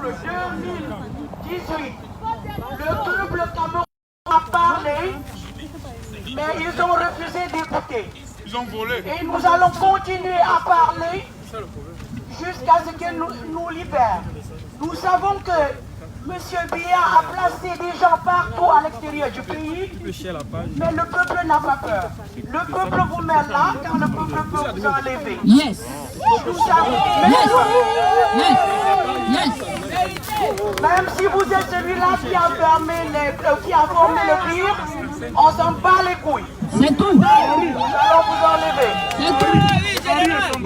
décembre 2018, le peuple camerounais a parlé, mais ils ont refusé d'écouter. Ils ont volé. Et nous allons continuer à parler jusqu'à ce qu'ils nous libèrent. Nous savons que M. Biya a placé des gens partout à l'extérieur du pays, mais le peuple n'a pas peur. Le peuple vous met là car le peuple peut vous enlever. Yes. Nous savons, même si vous êtes celui-là qui a formé le pire, on s'en bat les couilles. C'est tout. Nous allons vous enlever. C'est tout.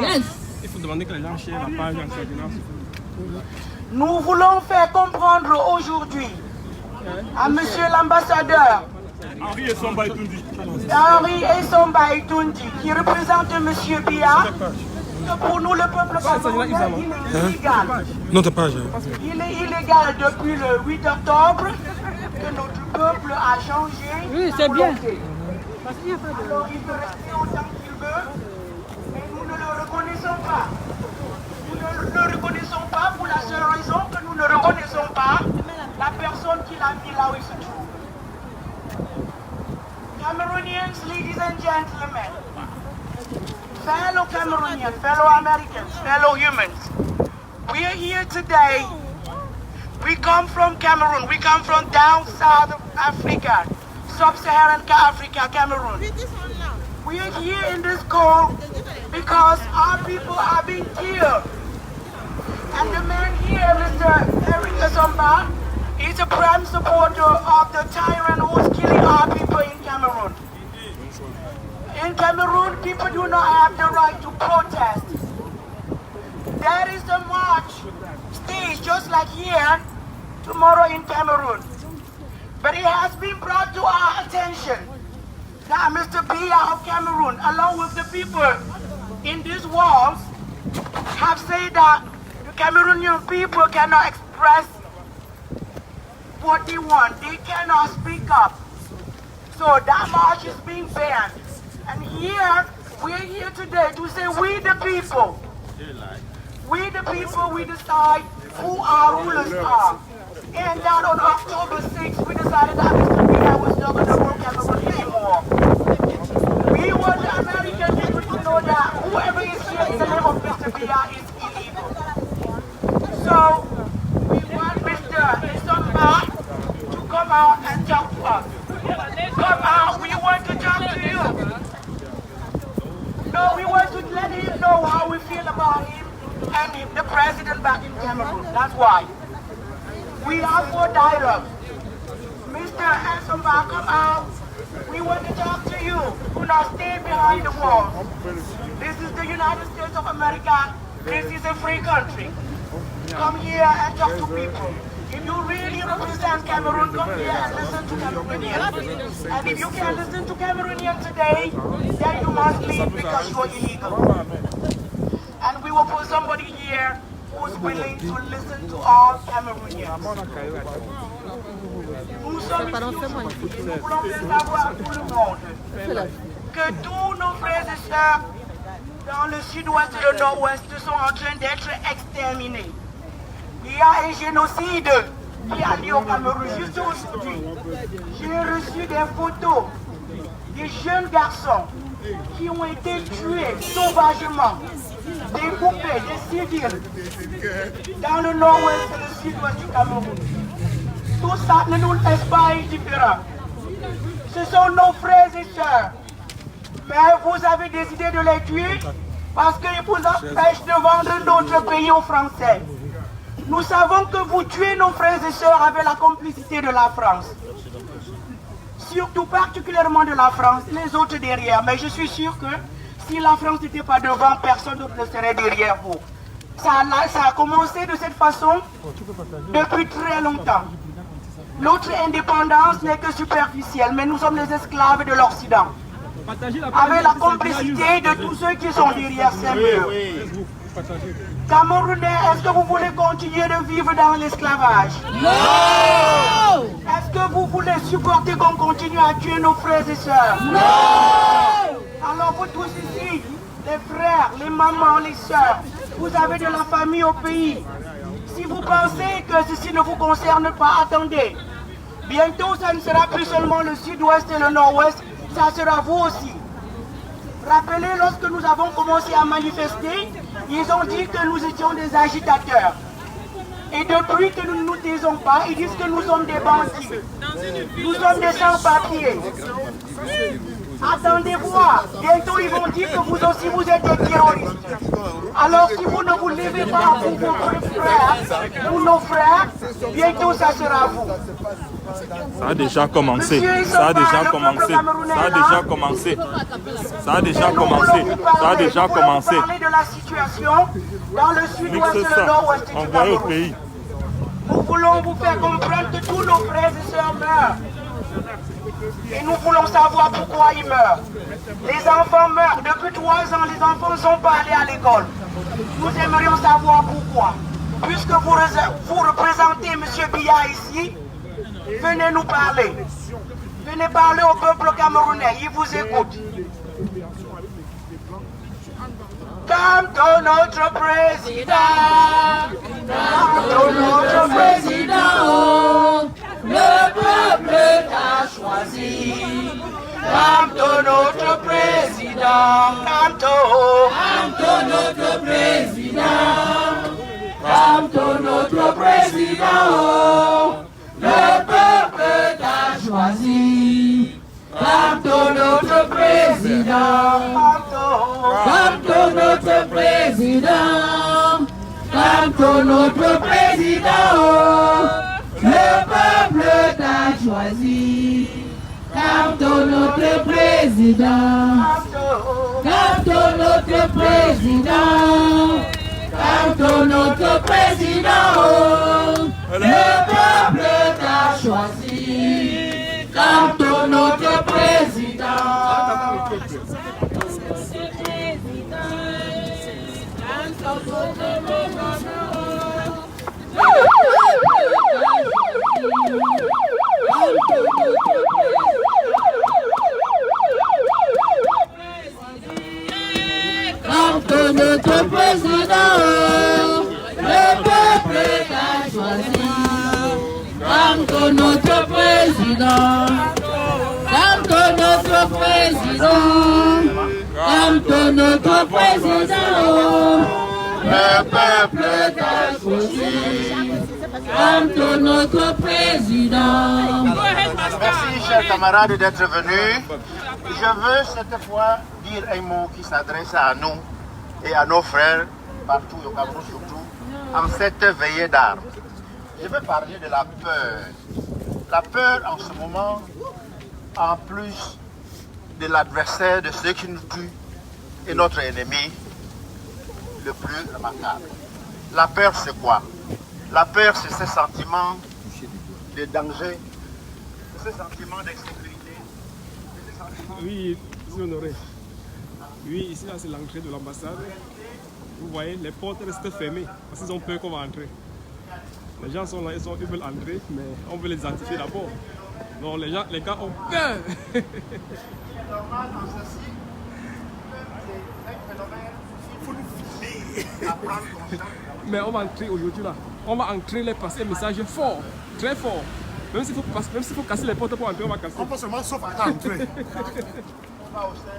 Yes. Il faut demander que les gens chient la page en cardinal. Nous voulons faire comprendre aujourd'hui à Monsieur l'ambassadeur Henri et Somba Itundi. Henri et Somba Itundi, qui représente Monsieur Biya, que pour nous le peuple camerounais, il est illégal. Notre page. Il est illégal depuis le 8 octobre que notre peuple a changé. Oui, c'est bien. Alors il peut rester autant qu'il veut, mais nous ne le reconnaissons pas. Nous ne le reconnaissons pas pour la seule raison que nous ne reconnaissons pas la personne qui l'a mis là où il se trouve. Cameroonians, ladies and gentlemen, fellow Cameroonians, fellow Americans, fellow humans, we are here today. We come from Cameroon, we come from down south of Africa, sub-Saharan Africa, Cameroon. We are here in this cold because our people are being killed. And the man here, Mr. Eric Asomba, is a prime supporter of the tyrant who is killing our people in Cameroon. In Cameroon, people do not have the right to protest. There is a march stage just like here tomorrow in Cameroon. But it has been brought to our attention that Mr. Biya of Cameroon, along with the people in these walls, have said that the Cameroonian people cannot express what they want. They cannot speak up. So that march is being banned. And here, we're here today to say we the people, we decide who our rulers are. And that on October 6th, we decided that Mr. Biya was not going to rule Cameroon anymore. We want the American people to know that whoever is here in the name of Mr. Biya is illegal. So, we want Mr. Isomba to come out and talk to us. Come out, we want to talk to you. No, we want to let him know how we feel about him and the president back in Cameroon. That's why. We are for dialogue. Mr. Isomba, come out. We want to talk to you. Do not stay behind the walls. This is the United States of America. This is a free country. Come here and talk to people. If you really represent Cameroon, come here and listen to Cameroonians. And if you can't listen to Cameroonians today, then you must leave because you are illegal. And we will put somebody here who's willing to listen to all Cameroonians. Nous sommes ici aujourd'hui, nous voulons faire savoir à tout le monde que tous nos frères et sœurs dans le sud-ouest et le nord-ouest sont en train d'être exterminés. Il y a un génocide qui a lieu au Cameroun. Juste aujourd'hui, j'ai reçu des photos des jeunes garçons qui ont été tués sauvagement, découpés, des civils, dans le nord-ouest et le sud-ouest du Cameroun. Tout ça ne nous laisse pas indifférents. Ce sont nos frères et sœurs. Mais vous avez décidé de les tuer parce qu'ils vous empêchent de vendre notre pays aux Français. Nous savons que vous tuez nos frères et sœurs avec la complicité de la France. Surtout particulièrement de la France, les autres derrière. Mais je suis sûr que si la France n'était pas devant, personne d'autre ne serait derrière vous. Ça a commencé de cette façon depuis très longtemps. Notre indépendance n'est que superficielle, mais nous sommes les esclaves de l'Occident. Avec la complicité de tous ceux qui sont derrière ces murs. Camerounais, est-ce que vous voulez continuer de vivre dans l'esclavage? Non! Est-ce que vous voulez supporter qu'on continue à tuer nos frères et sœurs? Non! Alors vous tous ici, les frères, les mamans, les sœurs, vous avez de la famille au pays. Si vous pensez que ceci ne vous concerne pas, attendez. Bientôt, ça ne sera plus seulement le sud-ouest et le nord-ouest, ça sera vous aussi. Rappelez, lorsque nous avons commencé à manifester, ils ont dit que nous étions des agitateurs. Et depuis que nous ne nous taisons pas, ils disent que nous sommes des bandits. Nous sommes des sans-papiers. Attendez voir, bientôt ils vont dire que vous aussi vous êtes des terroristes. Alors si vous ne vous levez pas pour vos frères, pour nos frères, bientôt ça sera vous. Ça a déjà commencé. Ça a déjà commencé. Ça a déjà commencé. Ça a déjà commencé. Ça a déjà commencé. Parler de la situation dans le sud-ouest et le nord-ouest du Envoyé au pays. Nous voulons vous faire comprendre que tous nos frères et sœurs meurent. Et nous voulons savoir pourquoi ils meurent. Les enfants meurent. Depuis 3 ans, les enfants ne sont pas allés à l'école. Nous aimerions savoir pourquoi. Puisque vous représentez M. Biya ici, venez nous parler. Venez parler au peuple camerounais. Il vous écoute. Comme notre président, comme notre président, le peuple t'a choisi. Comme notre président, comme notre président, comme notre président, le peuple t'a choisi. Comme notre président, comme notre président, comme notre président, le peuple t'a choisi. Comme notre président, comme notre président, comme notre président, le peuple t'a choisi. Comme notre président. Comme notre président, le peuple t'a choisi. Comme notre président, comme notre président, comme notre président, le peuple t'a choisi. Comme notre président. Merci, chers camarades, d'être venus. Je veux cette fois dire un mot qui s'adresse à nous et à nos frères, partout au Cameroun surtout, en cette veillée d'armes. Je veux parler de la peur. La peur en ce moment, en plus de l'adversaire, de ceux qui nous tuent, est notre ennemi le plus remarquable. La peur, c'est quoi? La peur, c'est ce sentiment de danger, ce sentiment d'insécurité. Oui, monsieur Honoré. Oui, ici, là, c'est l'entrée de l'ambassade. Vous voyez, les portes restent fermées parce qu'ils ont peur qu'on va entrer. Les gens sont là, ils veulent entrer, mais on veut les identifier d'abord. Donc les gars ont peur. C'est normal dans ceci, c'est un phénomène qu'il faut nous filer à prendre conscience. Mais on va entrer aujourd'hui là. On va entrer, les passer un message fort, très fort. Même s'il faut casser les portes pour entrer, on va casser. On peut seulement sauf à entrer. On va au sein,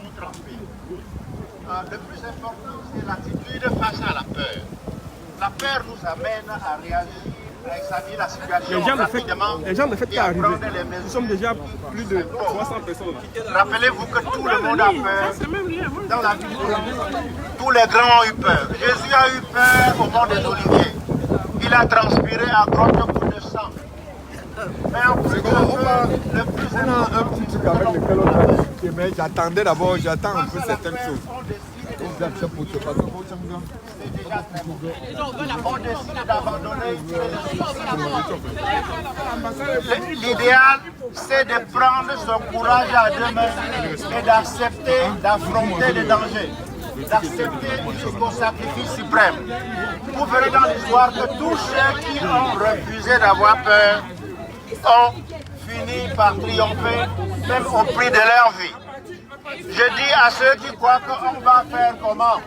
on tremper. Le plus important, c'est l'attitude face à la peur. La peur nous amène à réagir, à examiner la situation rapidement. Les gens ne font qu'à arriver. Nous Nous sommes déjà plus de 300 personnes là. Rappelez-vous que tout le monde a peur. Dans la vie, tous les grands ont eu peur. Jésus a eu peur au mont des Oliviers. Il a transpiré à grands coups de sang. Mais en plus, le plus On a un petit truc avec lequel on a discuté, mais j'attendais d'abord, j'attends un peu certaines choses. c'est déjà très bon. On décide d'abandonner. L'idéal, c'est de prendre son courage à deux mains et d'accepter, d'affronter les dangers, d'accepter jusqu'au sacrifice suprême. Vous verrez dans l'histoire que tous ceux qui ont refusé d'avoir peur ont fini par triompher, même au prix de leur vie. Je dis à ceux qui croient qu'on va faire comment?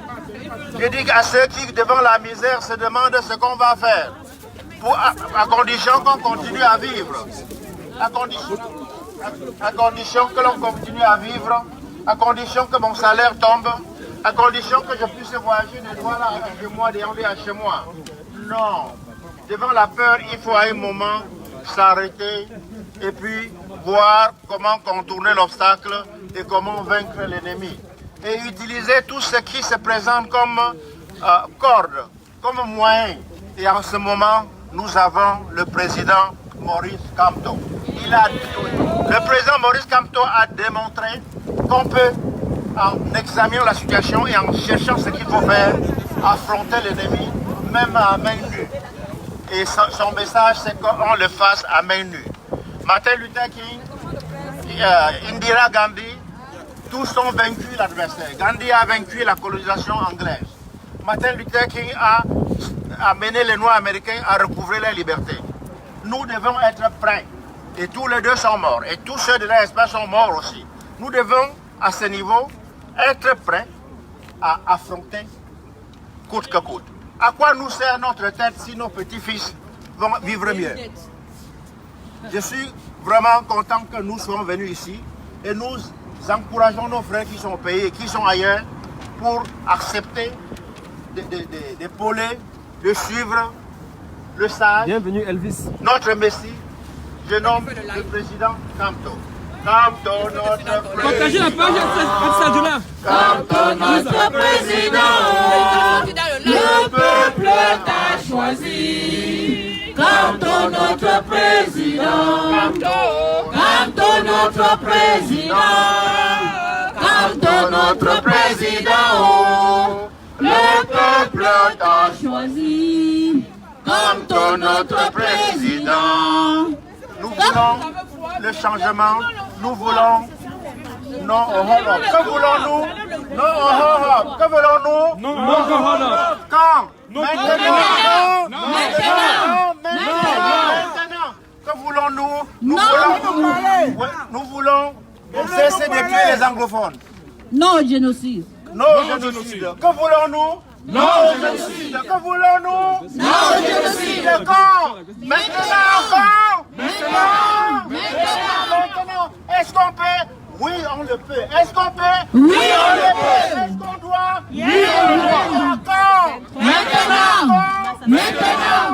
Je dis à ceux qui, devant la misère, se demandent ce qu'on va faire, à condition qu'on continue à vivre, à condition que l'on continue à vivre, à condition que mon salaire tombe, à condition que je puisse voyager de Douala à chez moi, de Yaoundé à chez moi. Non. Devant la peur, il faut à un moment s'arrêter et puis voir comment contourner l'obstacle et comment vaincre l'ennemi. Et utiliser tout ce qui se présente comme corde, comme moyen. Et en ce moment, nous avons le président Maurice Kamto. Le président Maurice Kamto a démontré qu'on peut, en examinant la situation et en cherchant ce qu'il faut faire, affronter l'ennemi, même à main nue. Et son message, c'est qu'on le fasse à main nue. Martin Luther King, Indira Gandhi, tous ont vaincu l'adversaire. Gandhi a vaincu la colonisation anglaise. Martin Luther King a amené les Noirs américains à recouvrer leur liberté. Nous devons être prêts. Et tous les deux sont morts. Et tous ceux de l'espace sont morts aussi. Nous devons, à ce niveau, être prêts à affronter coûte que coûte. À quoi nous sert notre tête si nos petits-fils vont vivre mieux? Je suis vraiment content que nous soyons venus ici et nous encourageons nos frères qui sont au pays et qui sont ailleurs pour accepter d'épauler, de suivre le sage. Bienvenue Elvis. Notre Messie, je nomme le président Kamto. Kamto, notre président. Partagez la page à là. Kamto, notre président. Le peuple t'a choisi. Kamto, notre président. Kamto, notre président. Kamto, notre président. Le peuple t'a choisi. Kamto, notre président. Nous voulons le changement, nous voulons non au holo. Que voulons-nous? Non au holo. Que voulons-nous? Non, non, non, non. Quand? Non, Maintenant. Maintenant. Que voulons-nous? Nous voulons cesser de tuer les anglophones. Non au génocide. Non au génocide. Que voulons-nous? Non au génocide. Que voulons-nous? Non au génocide. Quand? Maintenant. Quand? Maintenant. Est-ce qu'on peut? Oui, on le peut. Est-ce qu'on peut? Oui, on le peut. Est-ce qu'on doit? Oui, on le peut. Quand? Maintenant. Maintenant.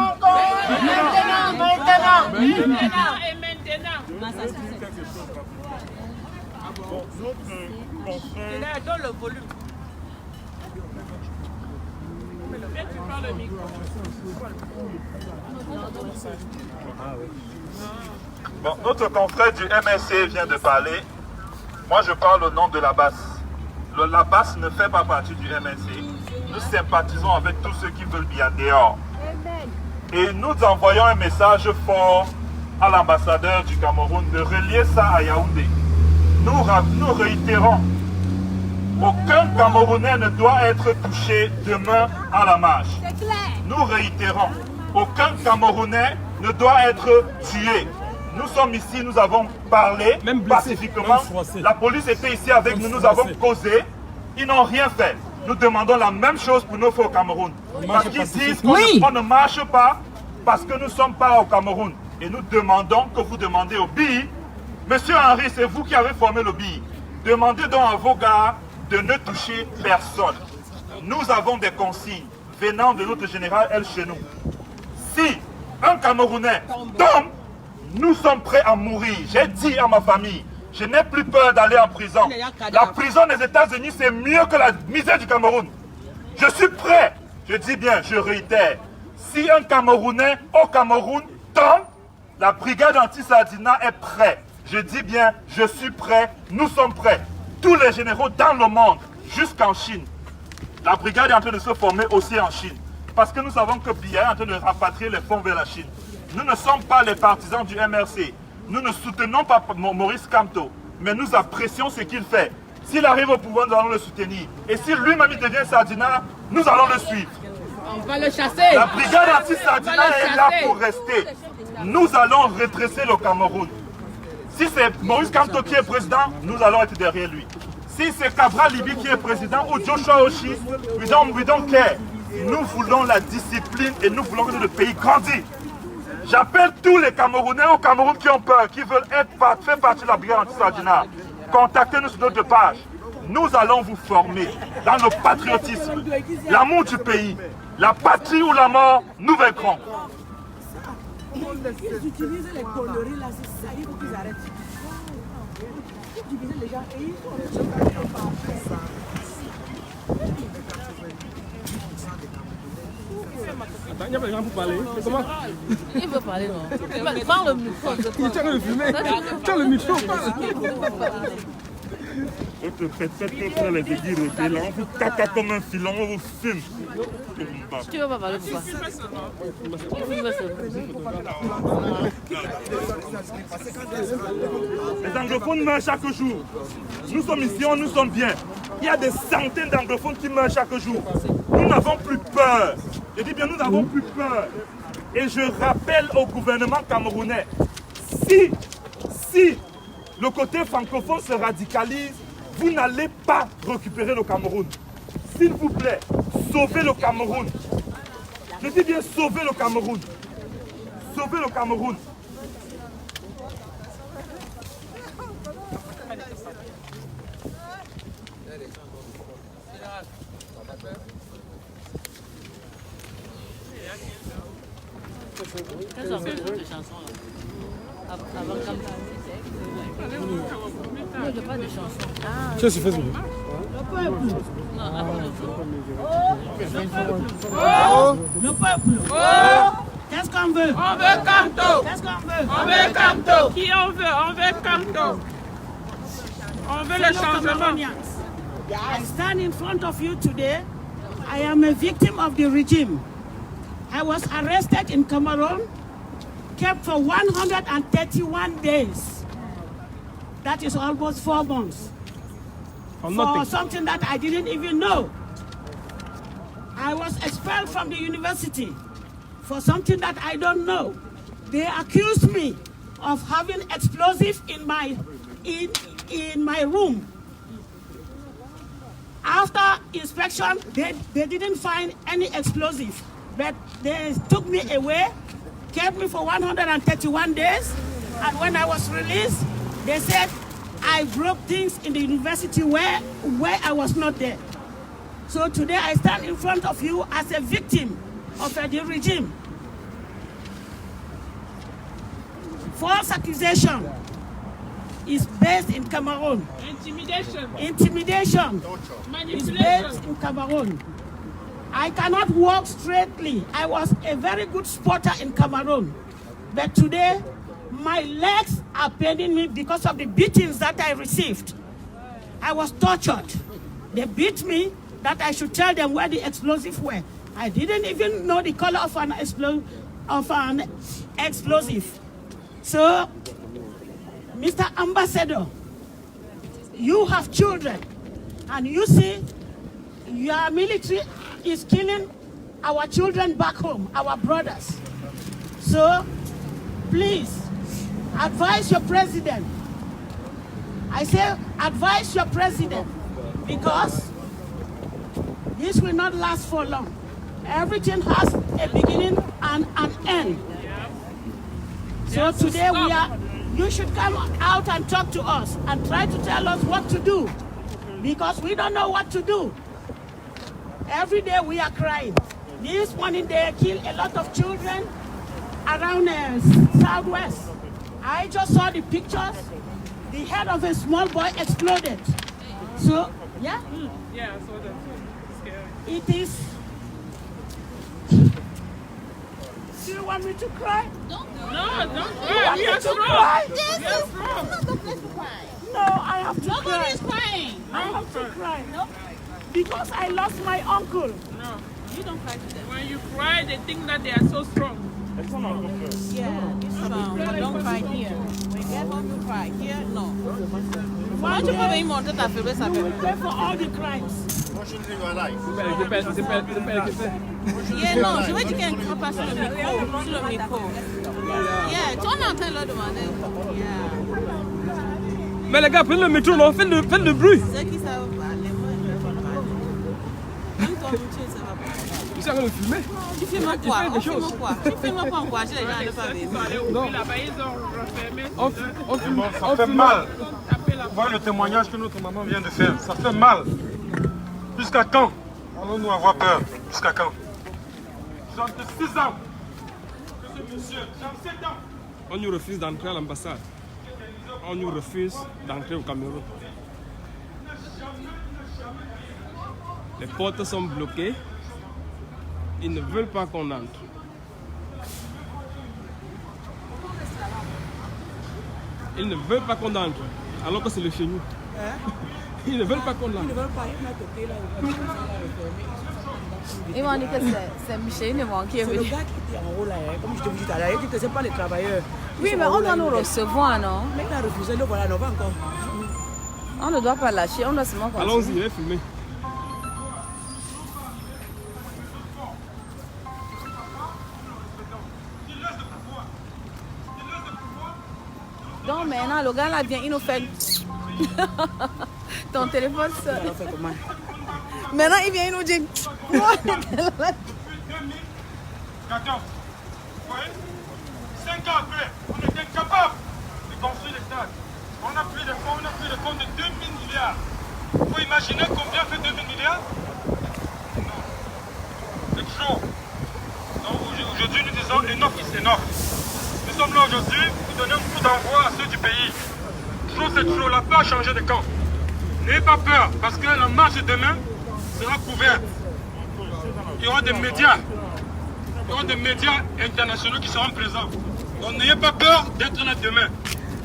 Dans le volume. Bon, notre confrère du MSC vient de parler. Moi, je parle au nom de la BAS. La BAS ne fait pas partie du MSC. Nous sympathisons avec tous ceux qui veulent bien dehors. Et nous envoyons un message fort à l'ambassadeur du Cameroun de relier ça à Yaoundé. Nous réitérons, aucun Camerounais ne doit être touché demain à la marche. Nous réitérons, aucun Camerounais ne doit être tué. Nous sommes ici, nous avons parlé Même blessé, pacifiquement. même La police était ici avec nous, nous avons causé. Ils n'ont rien fait. Nous demandons la même chose pour nos frères au Cameroun. Parce qu'ils disent qu'on ne marche pas parce que nous ne sommes pas au Cameroun. Et nous demandons que vous demandez au BI. Monsieur Henry, c'est vous qui avez formé le BI. Demandez donc à vos gars de ne toucher personne. Nous avons des consignes venant de notre général El Chenou. Si un Camerounais tombe, nous sommes prêts à mourir. J'ai dit à ma famille, je n'ai plus peur d'aller en prison. La prison des États-Unis, c'est mieux que la misère du Cameroun. Je suis prêt. Je dis bien, je réitère. Si un Camerounais au Cameroun tombe, la brigade anti-Sardina est prête. Je dis bien, je suis prêt, nous sommes prêts. Tous les généraux dans le monde, jusqu'en Chine. La brigade est en train de se former aussi en Chine. Parce que nous savons que Biya est en train de rapatrier les fonds vers la Chine. Nous ne sommes pas les partisans du MRC. Nous ne soutenons pas Maurice Kamto. Mais nous apprécions ce qu'il fait. S'il arrive au pouvoir, nous allons le soutenir. Et si lui-même devient Sardina, nous allons le suivre. On va le chasser. La brigade anti-Sardina est là pour rester. Nous allons redresser le Cameroun. Si c'est Maurice Kamto qui est président, nous allons être derrière lui. Si c'est Cabral Libye qui est président ou Joshua Oshi, we don't care. Nous voulons la discipline et nous voulons que notre pays grandisse. J'appelle tous les Camerounais au Cameroun qui ont peur, qui veulent faire partie de la brigade anti-Sardinat. Contactez-nous sur notre page. Nous allons vous former dans le patriotisme, l'amour du pays, la patrie ou la mort, nous vaincrons. Ils utilisent les conneries là, c'est ça, il faut qu'ils arrêtent. Ils utilisent les gens et ils font les gens. Attends, il y a pas de gens pour parler. Comment? Il veut parler, non? Parle le micro. Tiens le fumer. Tiens le micro. On te fait faire les aiguilles là, on vous caca comme un filon, on vous fume. Tu veux pas parler pourquoi? Les anglophones meurent chaque jour. Nous sommes ici, nous sommes bien. Il y a des centaines d'anglophones qui meurent chaque jour. Nous n'avons plus peur. Je dis bien, nous n'avons plus peur. Et je rappelle au gouvernement camerounais, si le côté francophone se radicalise, vous n'allez pas récupérer le Cameroun. S'il vous plaît, sauvez le Cameroun. Je dis bien sauvez le Cameroun. Sauvez le Cameroun. Quelles sont vos chansons là? Avant comme ça. Non, il n'y a pas de chansons. Tu es sur Facebook? Non, avant le jour. Le peuple. Qu'est-ce qu'on veut? On veut Camto. Qu'est-ce qu'on veut? On veut Camto. Qui on veut? On veut Camto. On veut le changement. I stand in front of you today. I am a victim of the regime. I was arrested in Cameroon, kept for 131 days. That is almost 4 months. For something that I didn't even know. I was expelled from the university for something that I don't know. They accused me of having explosive in my room. After inspection, they didn't find any explosive, but they took me away, kept me for 131 days, and when I was released, they said I broke things in the university where I was not there. So today I stand in front of you as a victim of the regime. False accusation is based in Cameroon. Intimidation is based in Cameroon. I cannot walk straightly. I was a very good sporter in Cameroon. But today, my legs are paining me because of the beatings that I received. I was tortured. They beat me that I should tell them where the explosives were. I didn't even know the color of an explosive. So, Mr. Ambassador, you have children, and you see your military is killing our children back home, our brothers. So, please, advise your president. I say advise your president, because this will not last for long. Everything has a beginning and an end. So today you should come out and talk to us and try to tell us what to do, because we don't know what to do. Every day we are crying. This morning they kill a lot of children around Southwest. I just saw the pictures. The head of a small boy exploded. So, yeah? Yeah, so that's scary. It is. Do you want me to cry? No, don't You cry. want We me are to strong. cry? We are strong. No, I have to cry. Nobody's crying. I have to cry. Because I lost my uncle. No. You don't cry to them. When you cry, they think that they are so strong. Yeah, this don't cry here. When you get home, you cry. Here, no. Why don't you put me on that? We will pay for all the crimes. Yeah, non, je veux que tu aies un grand pas sur le micro. Yeah, tu en entends là devant elle. Yeah. Mais les gars, prenez le métro, non, faites le bruit. Ceux qui savent Je suis en train de filmer. Tu filmes quoi? Il fait des choses. Tu filmes pas encourager les gens à ne pas venir. Non. Là-bas, ils ont refermé. On filme. Ça fait mal. Vous voyez le témoignage que notre maman vient de faire. Ça fait mal. Jusqu'à quand allons-nous avoir peur? Jusqu'à quand? J'ai 6 ans. Que ce monsieur, j'ai 7 ans. On nous refuse d'entrer à l'ambassade. On nous refuse d'entrer au Cameroun. Les portes sont bloquées. Ils ne veulent pas qu'on entre. Ils ne veulent pas qu'on entre. Alors que c'est le chez nous. Ils ne veulent pas qu'on entre. Ils m'ont dit que c'est Michel, ils m'ont dit. C'est le gars qui était en haut là, comme je te dis tout à l'heure, qui ne sais pas les travailleurs. Oui, mais on doit nous recevoir, non? Mais il a refusé, donc voilà, on va encore. On ne doit pas lâcher, on doit seulement continuer. Allons-y, je vais filmer. Donc maintenant, le gars là vient, il nous fait... Ton téléphone sonne. Maintenant, il vient, il nous dit... 14. Vous voyez? 5 ans après, on est incapable de construire les stades. On a pris des fonds, de 2000 milliards. Vous imaginez combien fait 2000 milliards? Non. C'est trop. Donc aujourd'hui, nous disons enough is enough. Nous sommes là aujourd'hui pour donner un coup d'envoi à ceux du pays. Trop c'est trop, la peur a changé de camp. N'ayez pas peur, parce que la marche de demain sera couverte. Il y aura des médias. Il y aura des médias internationaux qui seront présents. Donc n'ayez pas peur d'être là demain.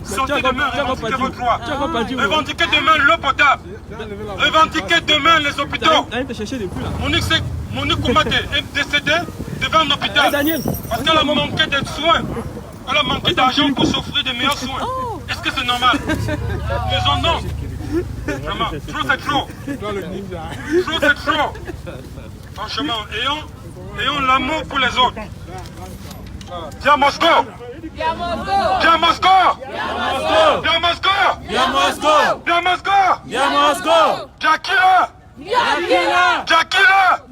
Sortez demain, revendiquez votre droit. Revendiquez demain l'eau potable. Revendiquez demain les hôpitaux. Monique Koumaté est décédée devant un hôpital parce qu'elle a manqué de soins. Elle a manqué d'argent pour s'offrir de meilleurs soins. Est-ce que c'est normal? Disons non. Vraiment, trop c'est trop. Trop c'est trop. Franchement, ayons l'amour pour les autres. Viens Moscou! Viens Moscou! Viens Moscou! Viens Moscou! Viens Moscou! Viens Moscou! Jakila! Jakila!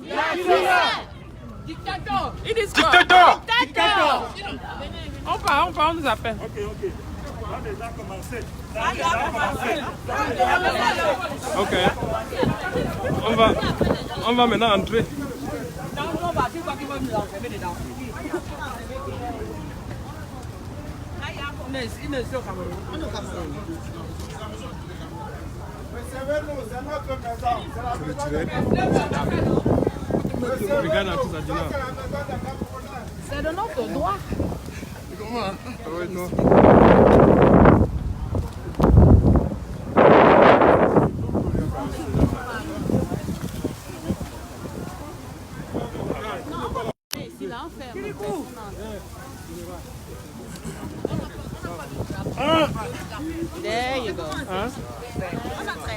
Dictateur. Il dit Dictateur! Dictateur. On nous appelle. Ok. On a déjà commencé. Ok. On va maintenant entrer. Regarde tout ça, dis-moi. C'est de notre droit. There you go. Hein?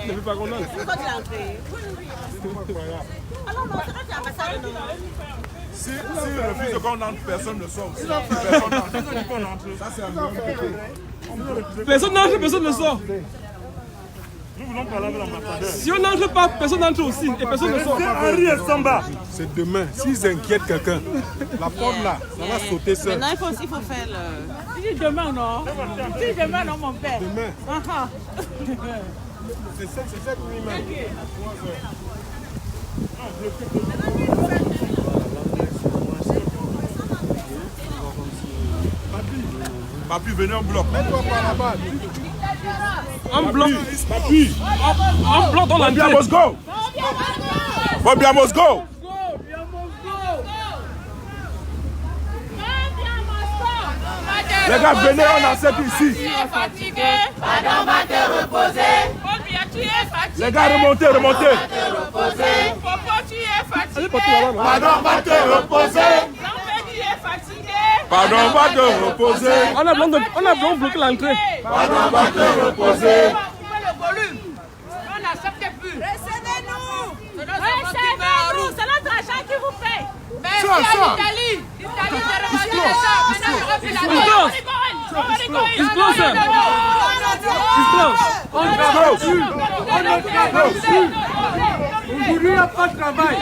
Ne veux pas qu'on entre. Si refuse qu'on entre, personne ne sort. Personne n'entre. Personne ne sort. Nous voulons parler avec l'ambassadeur. Si on n'entre pas, personne n'entre aussi. Et personne ne sort. Henri et Samba. C'est demain. S'ils inquiètent quelqu'un, la porte là, ça va sauter seul. Maintenant, il faut faire le... Si demain, non. Si demain, non, mon père. Demain. C'est 7 nuit même. Papi, venez en bloc. Mets-toi par là-bas. En bloc. Papi. En bloc dans la Viens Moscou. Viens Moscou. Les gars, venez, on accepte ici. Tu es fatigué. Pardon, va te reposer. Obia, tu es fatigué. Les gars, remontez. Popo, tu es fatigué. Pardon, va te reposer. L'enfant, tu es fatigué. Pardon, va te reposer. On a bloqué l'entrée. Pardon, va te reposer. Coupez le volume. On n'accepte plus. Recevez-nous. Recevez-nous. C'est notre argent qui vous paye. Merci Ça. à l'Italie. L'Italie s'est revendu les gens. Maintenant, je refuse la vie. It's closer. Aujourd'hui, il n'y a pas de travail.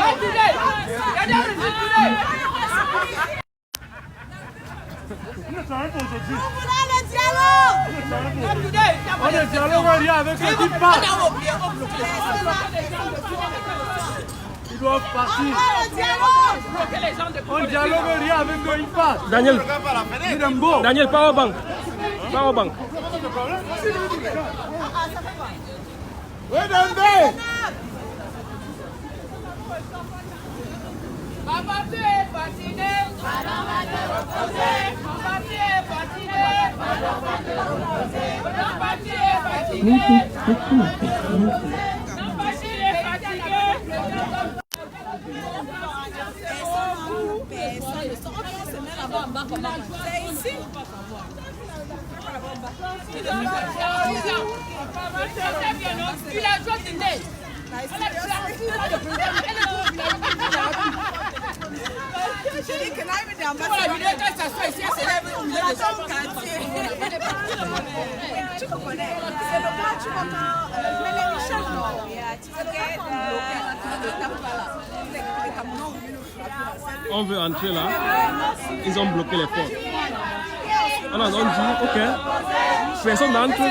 On ne dialogue rien avec eux qui partent. Ils doivent partir. On ne dialogue rien avec eux, ils partent. Daniel, Daniel, power bank. Power bank. Papa, tu es fatigué. Madame va te reposer. Papa, tu es fatigué. Madame va te reposer. Papa, tu es fatigué. Papa, tu es fatigué. C'est ici. Tu l'as joué de nez. Je dis que là, il me dit quand ça soit ici, c'est là où il est tu connais, c'est le point, tu vois quand les Michel, On veut entrer là, ils ont bloqué les portes. Alors on dit, ok, personne n'entre,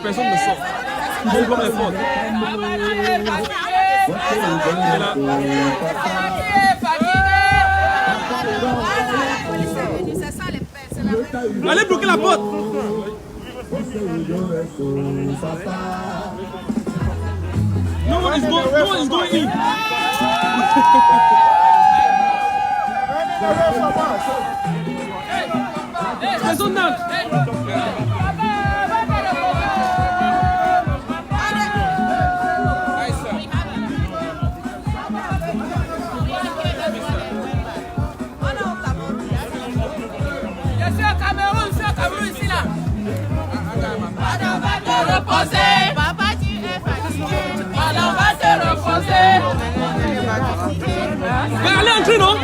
personne ne sort. On bloque les portes. Et là, allez bloquer la porte. No one is going in. Personne n'entre. Papa, tu es fatigué. Alors va te reposer. Mais allez entrer, non?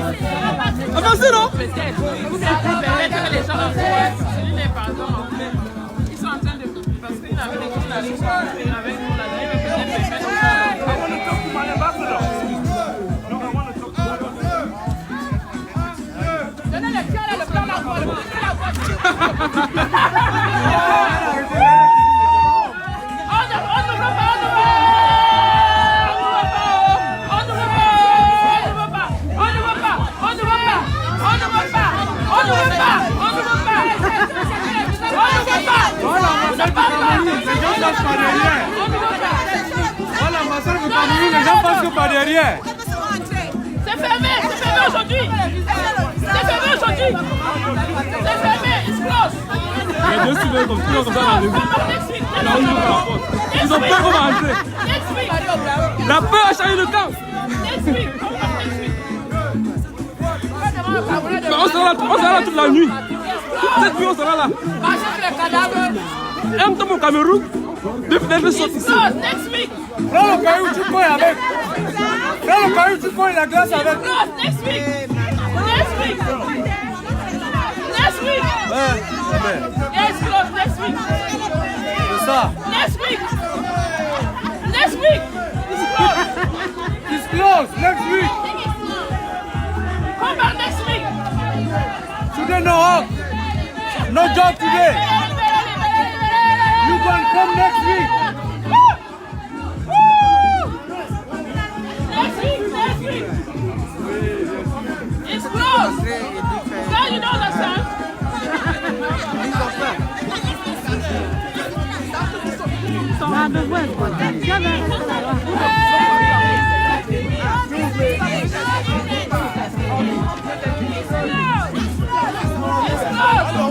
Avancez, non? Peut-être que les gens ils sont en train de... Parce qu'il avait des gens avec nous, donnez le cœur et le plan la voix. Les gens passent par derrière. C'est fermé aujourd'hui. C'est fermé aujourd'hui. C'est fermé, it's closed. Il y a deux studios comme ça dans le vide. Ils ont peur qu'on va entrer. La peur a changé le camp. Mais on sera là toute la nuit. Cette nuit on sera là. Un temps au Cameroun, deux fenêtres sortent ici. Next week. Prends le caillou, tu coins avec. Prends le caillou, tu coins la glace avec. Next week. Next week. Next week. Yes, close next week. C'est ça. Next week. Next week. It's closed next week. Come back next week. Today no work. No job today. You can come next week. Next week. It's closed. Now you don't understand.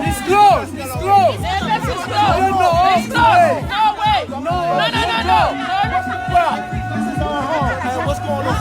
It's closed. It's closed. It's closed. No way. No. This is our home. What's going on?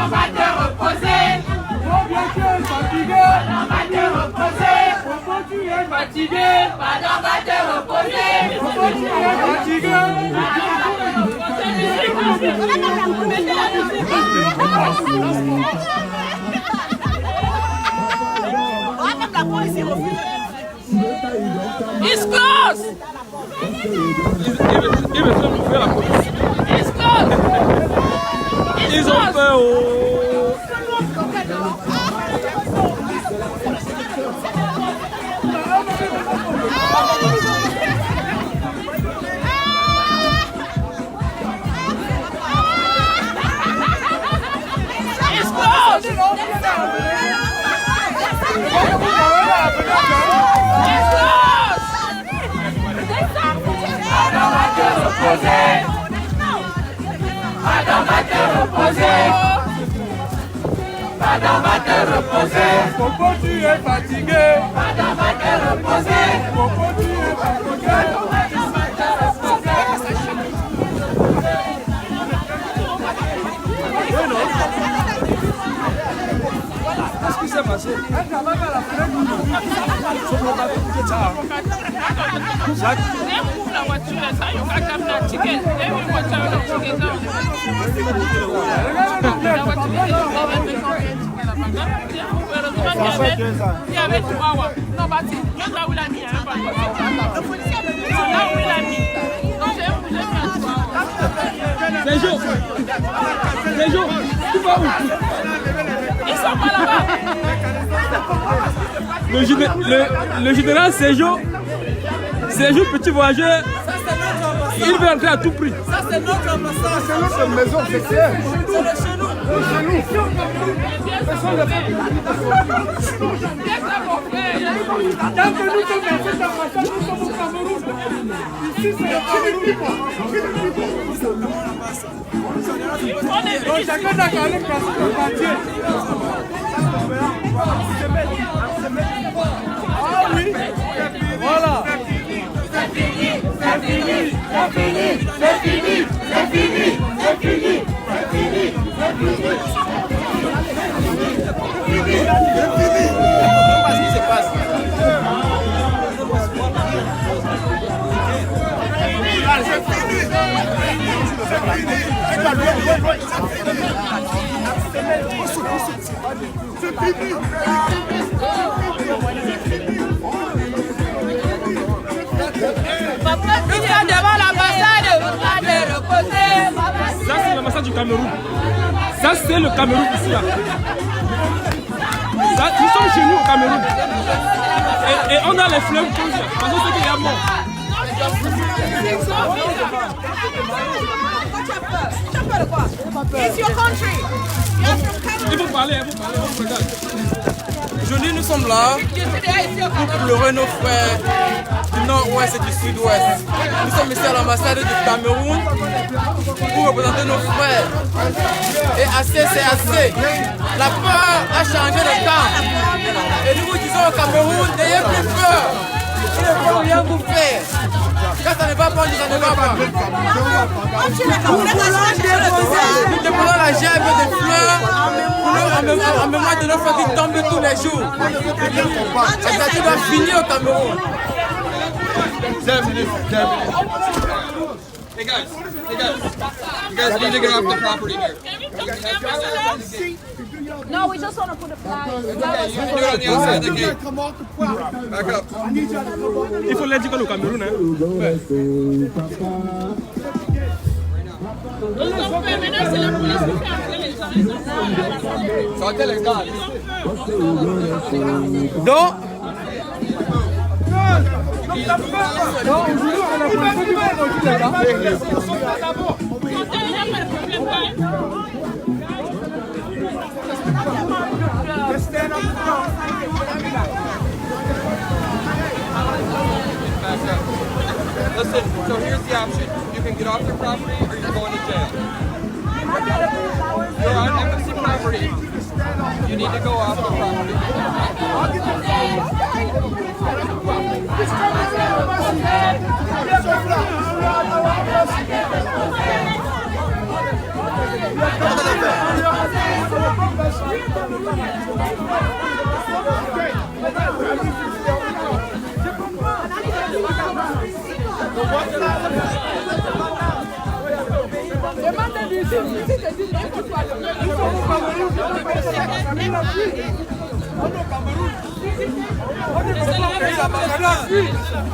Va te reposer. Bien, fatigué. fatigué, madame va te reposer. Coco, tu es fatigué, madame va te reposer. Mettez la musique. Même la police est refusée. It's close. Il veut faire la police. It's close. Ils ont peur. It's close. Madame va te reposer. Madame va te reposer. Coco, tu es fatigué. Madame va te reposer. Coco, tu es fatigué. Madame va te reposer. Qu'est-ce qui s'est passé? La voiture, ça, il y a quand même la ticket. La voiture, il y avait 3 mois. Non, bah, c'est là où il a mis. Là où il a mis. Non, j'ai Séjo, tu vas où? ils sont pas là-bas. Le général Séjo, petit voyageur, il veut entrer à tout prix. Ça, c'est notre ambassade. C'est notre maison, c'est clair. C'est le chez nous. Tant que nous sommes dans cette ambassade, nous sommes au Cameroun. Ici, c'est le Cameroun. Donc, chacun n'a qu'à aller passer le quartier. Ah oui. Voilà. C'est fini, c'est fini, c'est fini, c'est fini, c'est fini, c'est fini, c'est fini, c'est fini. Qu'est-ce qui se passe? C'est fini. Papa, il est devant l'ambassade, va te reposer. Ça, c'est l'ambassade du Cameroun. Ça, c'est le Cameroun ici. Là. Ça, nous sommes chez nous au Cameroun. Et on a les fleuves rouges. Parce qu'on sait qu'il y a mort. It's your country. Il faut parler, Aujourd'hui, nous sommes là pour pleurer nos frères du nord-ouest et du sud-ouest. Nous sommes ici à l'ambassade du Cameroun pour représenter nos frères. Et assez, c'est assez. La peur a changé de camp. Et nous vous disons au Cameroun, n'ayez plus peur. Ils ne vont rien vous faire. Quand ça ne va pas, on dit ça ne va pas. Nous demandons la gerbe de fleurs en mémoire de nos frères qui tombent tous les jours. Et ça doit finir au Cameroun. Hey guys, you guys need to get off the property here. No, we just want to put a flag. Okay, you can do it on the outside of the gate. Back up. Il faut l'éduquer au Cameroun. Hein. Ils ont fait, maintenant c'est la police qui fait entrer les gens. Ils ont fait. Sortez les gars. Donc, Listen, so here's the option. You can get off your property or you're going to jail. You're on embassy property. You need to go off the property.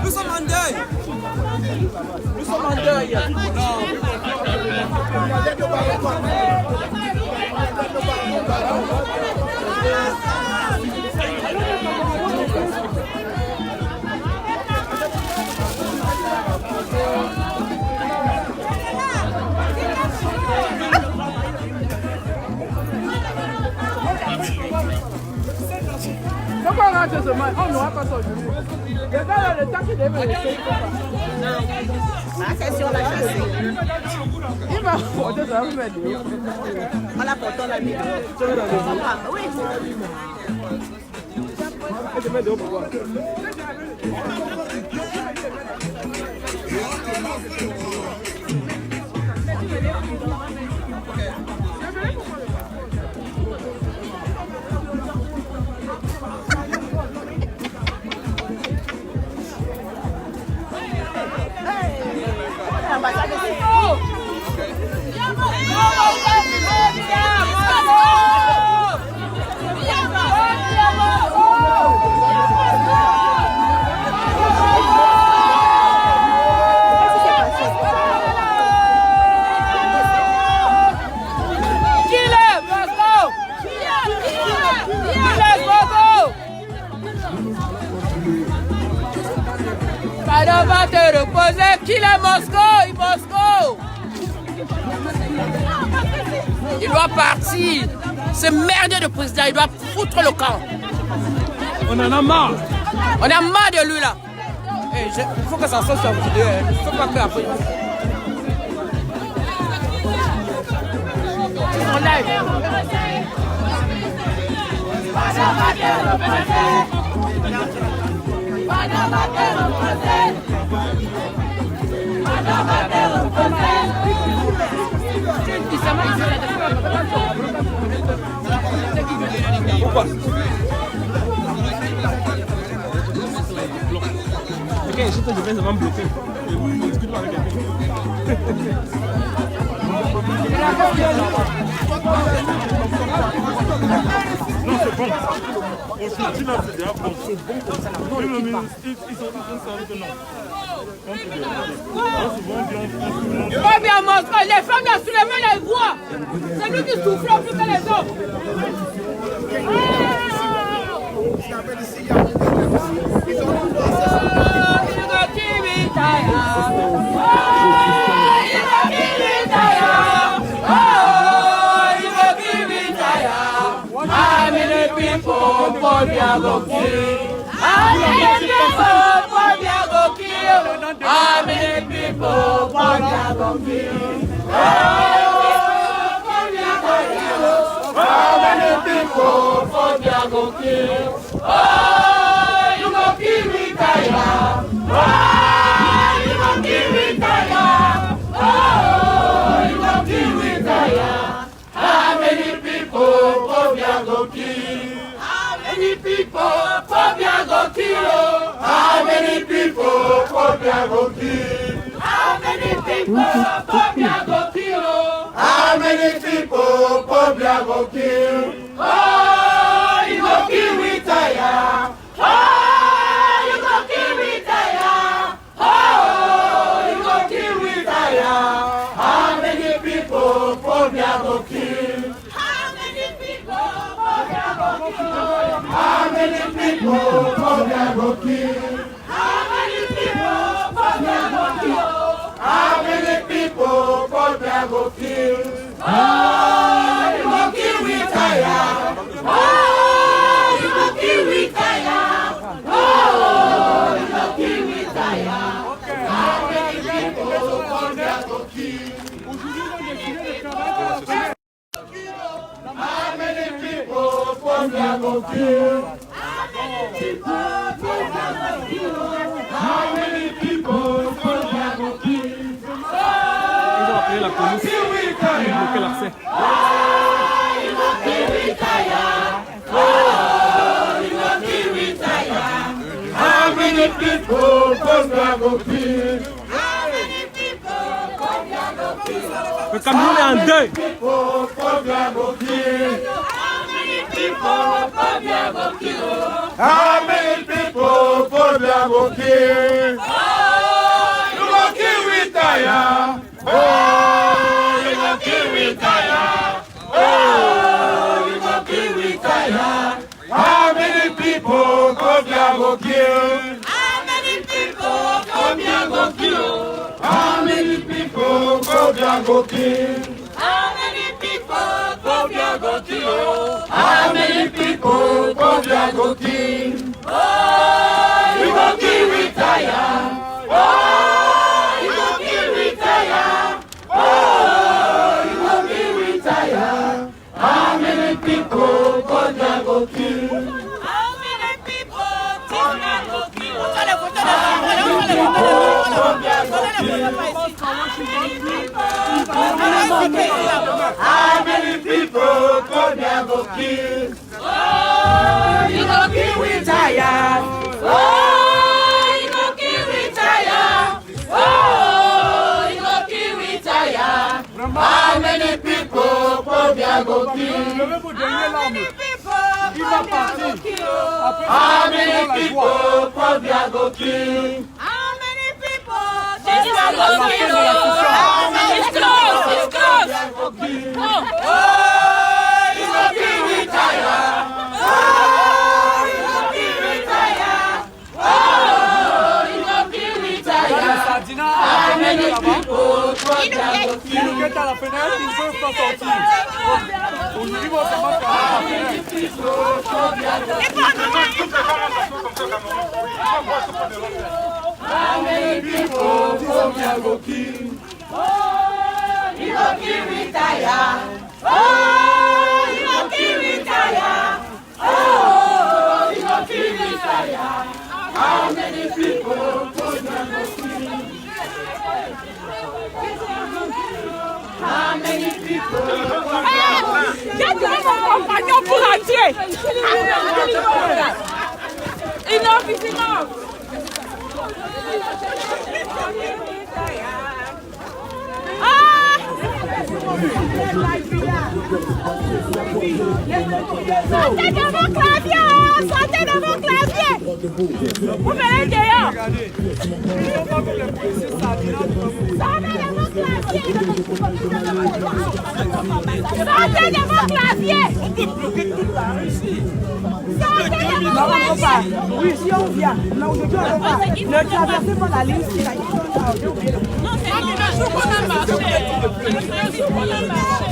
Nous sommes en deuil. Nous sommes en deuil. Pourquoi on rentre ce match? On n'aura pas ça aujourd'hui. Le temps qu'il devait rester. C'est sur la chasse. Il va porter ça, vous m'aidez. On la porte, on la met. Oui. Alors va te reposer. Qu'il est Moscou, Moscou. Il doit partir. Ce merdier de président, il doit foutre le camp. On en a marre. On a marre de lui là. Il faut que ça sorte sur vous deux. Il faut pas que après. On live. Pourquoi? Ok, je vais vraiment bloquer. Je discute pas avec quelqu'un. Non, c'est bon. On se dit là, c'est déjà bon. C'est bon comme ça. Ils savent que non. Pas bien Moscou, les femmes de Suleiman les voient. C'est lui qui souffre plus que les hommes. How many people for How many people for oh, you go kill me, Kaya. Oh, you go kill me, Kaya. Oh, you go kill me, Kaya. How many people for How many people for How many people for How many people for How many people for oh, you go kill me, Taya. Oh, you go kill me, Taya. Oh, you go kill me, Taya. How many people for go kill? How many people for go kill? How many people for go kill? How many people for go kill? How many people for go kill? Oh, you go kill me, Taya. Oh, you go kill me, Taya. Oh, you go kill me, Taya. How many people for go kill? How many people for go kill? How many people for go kill? How many people for go kill? Ils ont appelé la police pour bloquer l'accès. Oh, you go kill me, Taya. Oh, you go kill me, Taya. How many people for go kill? How many people for go kill? Le Cameroun est en deuil. How many people for their go kill? You go kill retire. Oh, you go kill retire. Oh, you go kill retire. How many people for their go kill? How many people come here go kill? How many people for their go kill? How many people come here go kill? How many people for their go kill? Oh, you go kill retire. Oh, you go kill retire. Oh, you go kill retire. How many people for their go kill? How many people come here go kill? How many people come here go kill? Oh, you go kill retire. Oh, you go kill retire. Oh, you go kill retire. How many people come here go kill? How many people come here go kill? How many people come here go kill? How many people this one go kill? It's close, it's close. Oh, you go kill retire. oh, you go kill retire. Oh, you go kill retire. How many people come here go kill? Il est à la fenêtre, ils ne peuvent pas sortir. Ils vont seulement faire How many people come here go kill? Oh, you go kill retire. Oh, you go kill retire. Oh, you go kill retire. How many people come here go kill? How many people come here go kill? J'ai trouvé mon compagnon pour entier. Enough is enough. Sortez de vos claviers! Sortez de vos claviers! Vous venez dehors! Sortez de vos claviers! Sortez de vos claviers! Sortez de vos claviers! Oui, si on vient. Mais aujourd'hui, on va ne traversez pas la ligne. Non, c'est pas le jour qu'on a marché. C'est le jour qu'on a marché.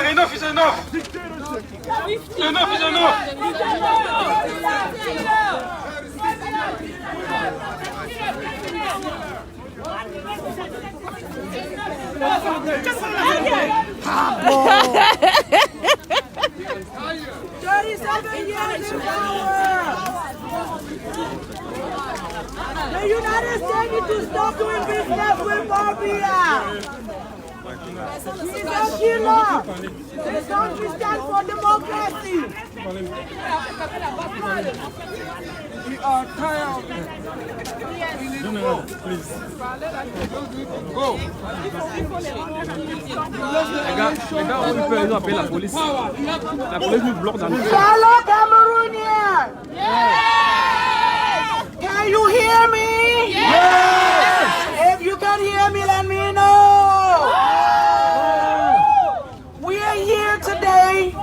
Enough is enough! Enough is enough! years in power. The United States need to stop doing business with Barbia. She's a killer. This country stands for democracy. We are tired of it. General, please. Go. Les gars, on peut appeler la police. La police nous bloque dans le Fellow Cameroonians! Can you hear me? Yes! If you can hear me, let me know. We are here today.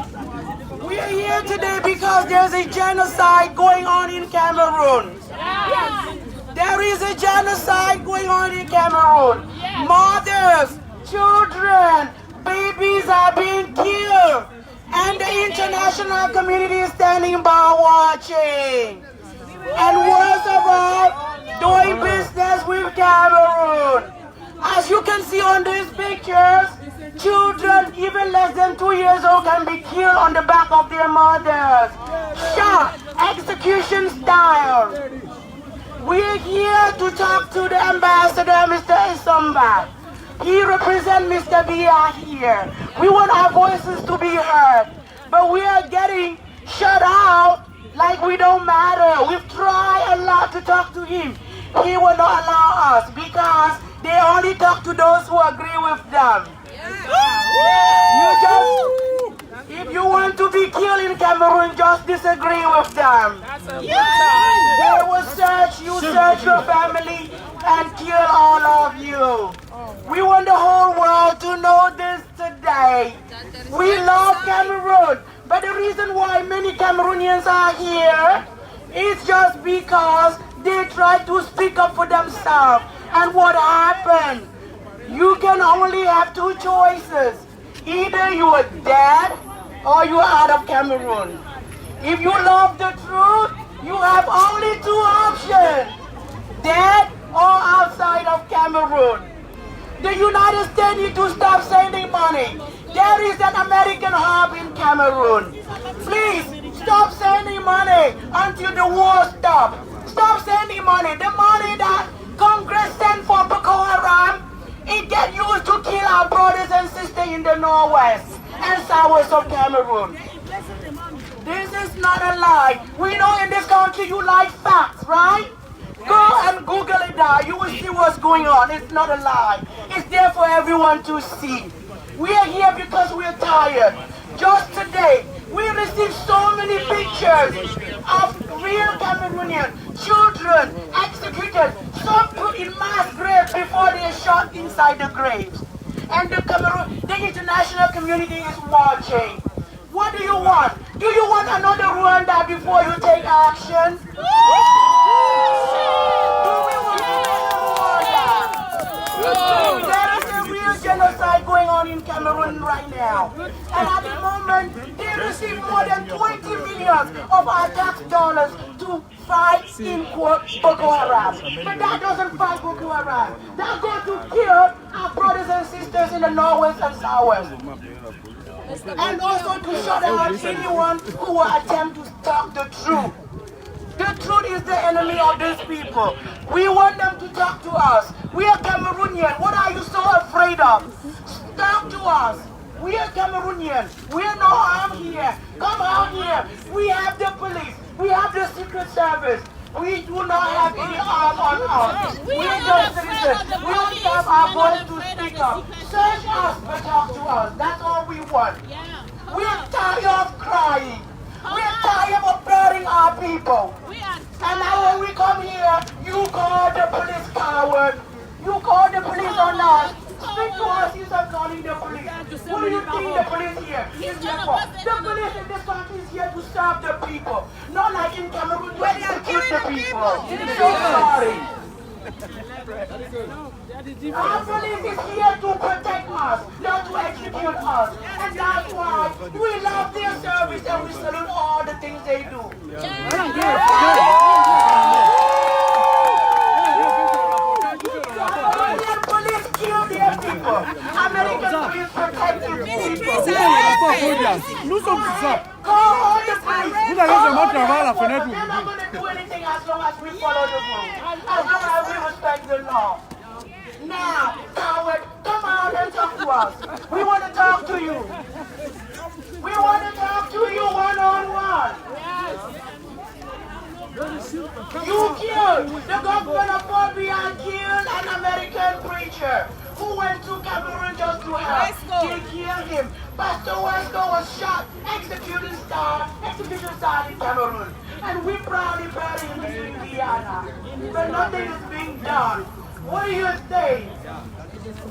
We are here today because there's a genocide going on in Cameroon. There is a genocide going on in Cameroon. Mothers, children, babies are being killed. And the international community is standing by watching. And worst of all, doing business with Cameroon. As you can see on these pictures, children even less than 2 years old can be killed on the back of their mothers. Shot, execution style. We're here to talk to the ambassador, Mr. Isomba. He represents Mr. Biya here. We want our voices to be heard, but we are getting shut out like we don't matter. We've tried a lot to talk to him. He will not allow us because they only talk to those who agree with them. If you want to be killed in Cameroon, just disagree with them. They will search you, search your family, and kill all of you. We want the whole world to know this today. We love Cameroon, but the reason why many Cameroonians are here is just because they try to speak up for themselves. And what happened? You can only have two choices. Either you are dead or you are out of Cameroon. If you love the truth, you have only two options. Dead or outside of Cameroon. The United States need to stop sending money. There is an American hub in Cameroon. Please stop sending money until the war stops. Stop sending money. The money that Congress sent for Boko Haram, it gets used to kill our brothers and sisters in the northwest and southwest of Cameroon. This is not a lie. We know in this country you like facts, right? Go and Google it out. You will see what's going on. It's not a lie. It's there for everyone to see. We are here because we are tired. Just today, we received so many pictures of real Cameroonian children executed, some put in mass graves before they are shot inside the graves. And the international community is watching. What do you want? Do you want another Rwanda before you take action? There is a real genocide going on in Cameroon right now. And at the moment, they receive more than 20 million of our tax dollars to fight in quote Boko Haram. But that doesn't fight Boko Haram. That goes to kill our brothers and sisters in the northwest and southwest. And also to shut down anyone who will attempt to talk the truth. The truth is the enemy of these people. We want them to talk to us. We are Cameroonian. What are you so afraid of? Talk to us. We are Cameroonian. We are no harm here. Come out here. We have the police. We have the Secret Service. We do not have any harm on us. We are just citizens. We only have our voice to speak up. Search us but talk to us. That's all we want. We are tired of crying. We are tired of burning our people. And now when we come here, you call the police coward. You call the police on us. Speak to us instead of calling the police. What do you think the police here is here for? The police in this country is here to serve the people. Not like in Cameroon where they execute the people. So sorry. Our police is here to protect us, not to execute us. And that's why we love their service and we salute all the things they do. Police kill their people. Nous sommes ça. Call the police. Vous allez seulement travailler à la fenêtre. They're not going to do anything as long as we follow the rules, as long as we respect the law. Now, coward, come out and talk to us. We want to talk to you. We want to talk to you one-on-one. You killed, the government of Bolivia killed an American preacher who went to Cameroon just to help. They killed him. Pastor Wesco was shot, execution started in Cameroon. And we proudly bury him in Indiana. But nothing is being done. What do you say?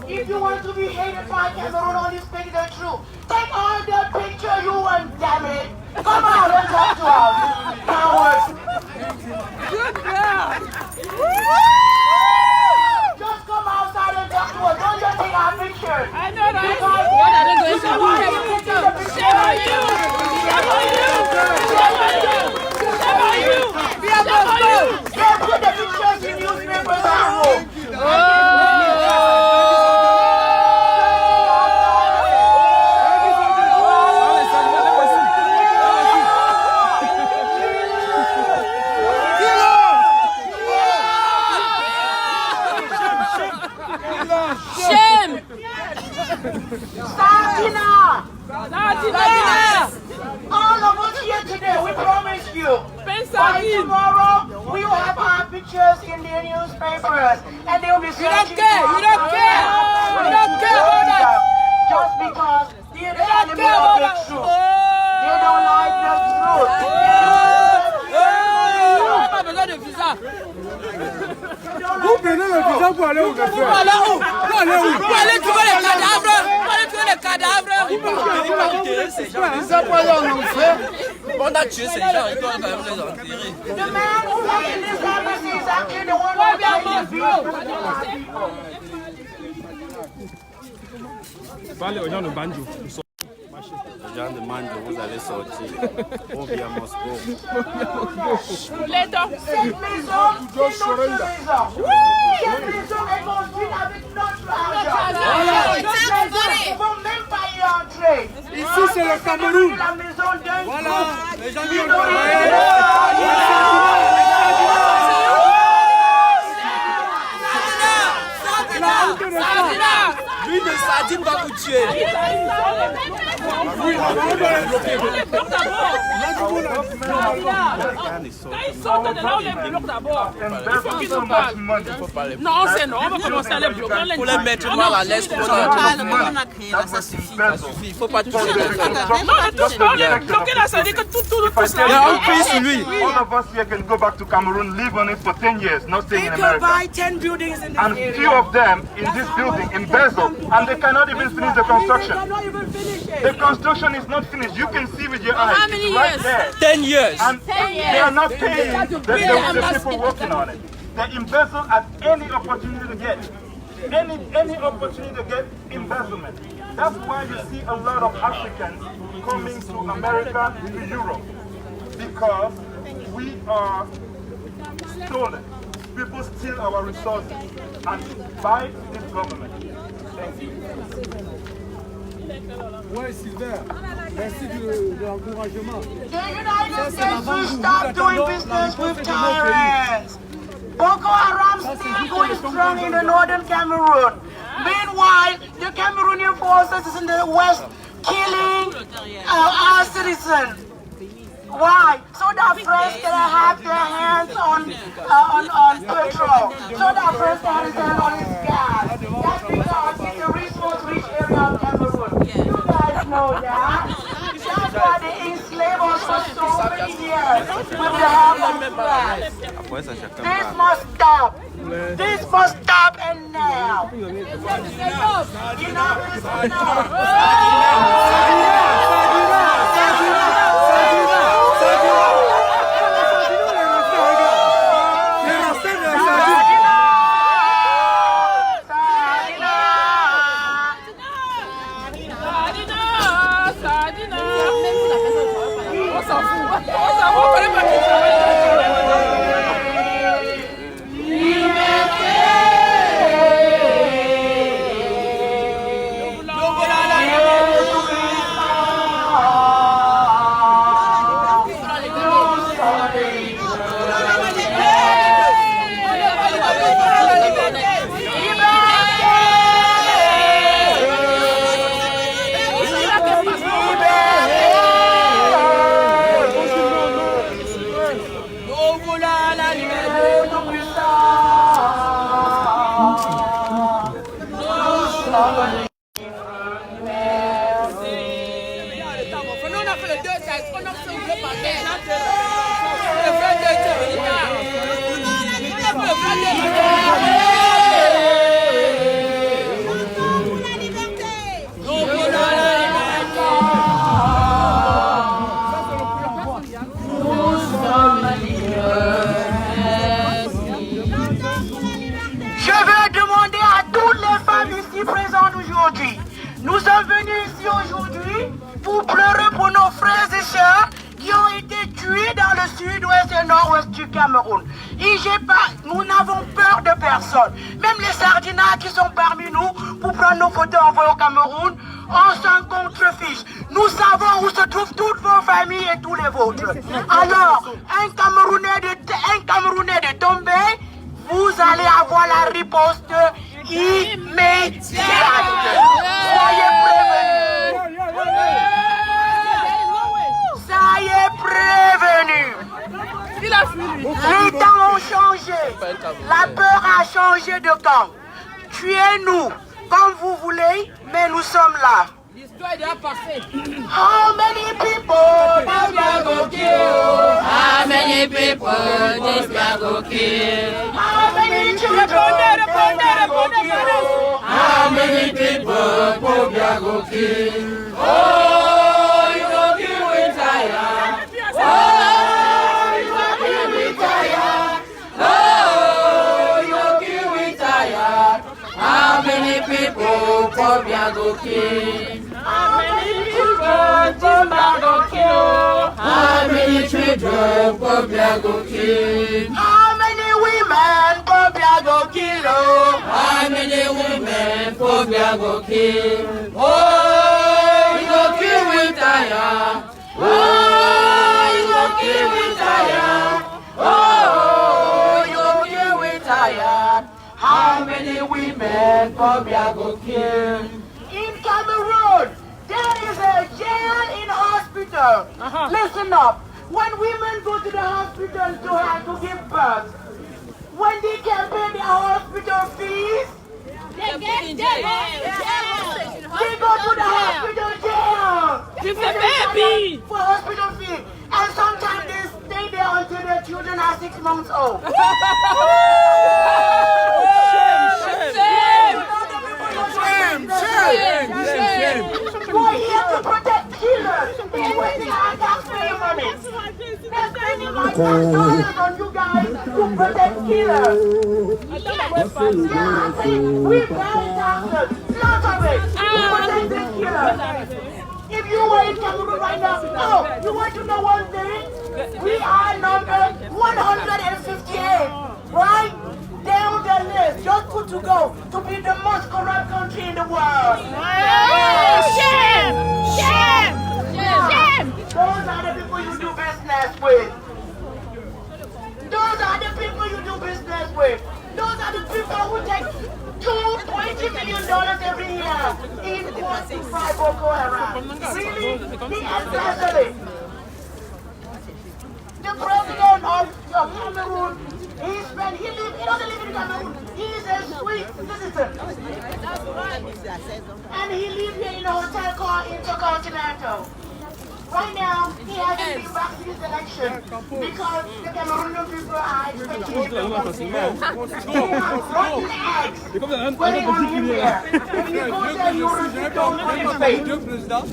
If you want to be hated by Cameroon, only speak the truth. Take all the picture you want, damn it. Come out and talk to us, cowards. Good girl. Just come outside and talk to us. Don't just take our pictures. I know that. Because what are they going to do? Shame on you. Shame on you. Shame on you. Shame on you. Shame on you. They put the pictures in newspapers at home. All of us here today, we promise you, by tomorrow, we will have our pictures in the newspapers, and they will be searching for us. You don't care! You don't care! Just because they're the enemy of the truth. They don't like the truth. Vous prenez le visa pour aller où? Pour aller où? Pour aller où? Pour aller trouver les cadavres. Pour aller trouver les cadavres. Ça pour aller en enfer. On a tué ces gens, ils doivent quand même les enterrer. The man who was in this embassy is actually the one who Parlez aux gens de Banjo. Les gens demandent de vous allez sortir. On vient à Moscou. Cette maison, c'est notre maison. Cette maison est construite avec notre argent. Ils ne vont même pas y entrer. Ici, c'est le Cameroun. La maison d'un voilà, les gens qui ont Lui de Sardine va vous tuer. Ils sortent de là, on les bloque d'abord. Il faut qu'ils nous parlent. Non, c'est non, on va commencer à les bloquer. Pour les mettre mal à l'aise, pour ça suffit. Ça suffit, il ne faut pas toucher les gens. Non, touche pas, on les bloquer là, ça veut dire que tout ça. Il y a un pays sur lui. All of us here can go back to Cameroon, live on it for 10 years, not staying in America. buy 10 buildings in this And few of them in this building, in Bezel, and they cannot even finish the construction. The construction is not finished. You can see with your eyes. How many it's right years? there. 10 years. And they are not paying the people working on it. They embezzle at any opportunity to get. Any opportunity to get embezzlement. That's why you see a lot of Africans coming to America, to Europe. Because we are stolen. People steal our resources and buy this government. Thank you. Ouais, Sylvain, merci de l'encouragement. The United States will stop doing business with terrorists. Boko Haram still going strong in the northern Cameroon. Meanwhile, the Cameroonian forces is in the west killing our citizens. Why? So that friends can have their hands on petrol. So that friends can have their hands on his gas. That's because it's a resource-rich area of Cameroon. You guys know that. That's why they enslaved us for so many years with the help of France. This must stop. This must stop and now. Enough is enough. sommes venus ici aujourd'hui pour pleurer pour nos frères et sœurs qui ont été tués dans le sud-ouest et nord-ouest du Cameroun. Nous n'avons peur de personne. Même les sardinats qui sont parmi nous pour prendre nos photos envoyées au Cameroun, on s'en contrefiche. Nous savons où se trouvent toutes vos familles et tous les vôtres. Alors, un Camerounais de Tombé, vous allez avoir la riposte immédiate. Soyez prévenus. Soyez prévenus. Les temps ont changé. La peur a changé de camp. Tuez-nous comme vous voulez, mais nous sommes là. How many people this man go kill? How many people this man go kill? How many children this man go kill? How many people Pobia go kill? Oh, you go kill with fire. Oh, you go kill with fire. Oh, you go kill with fire. How many people Pobia go kill? How many children this man go kill? How many children Pobia go kill? How many women Pobia go kill? How many women Pobia go kill? Oh, you go kill with fire. Oh, you go kill with fire. Oh, you go kill with fire. How many women Pobia go kill? In Cameroon, there is a jail in hospital. Listen up. When women go to the hospital to give birth, when they can pay their hospital fees, they go to the hospital jail. For hospital fees. And sometimes they stay there until their children are 6 months old. Shame. We're here to protect killers. They're wasting our taxpayer money. They're spending my tax dollars on you guys to protect killers. Yeah, we pay taxes. Lots of it. To protect the killers. If you were in Cameroon right now, you want to know one thing? We are number 158, right? Down the list, just good to go to be the most corrupt country in the world. Shame! Those are the people you do business with. Those are the people you do business with. Those are the people who take $20 million every year in court to fight Boko Haram. Really? Especially the president of Cameroon. He doesn't live in Cameroon. He is a Swiss citizen. And he lives here in a hotel called Intercontinental. Right now, he hasn't been back to his election because the Cameroonian people are expecting him to come to them. They have rotten eggs waiting on him here. If you go there, you will receive those on your face. $1,000,000.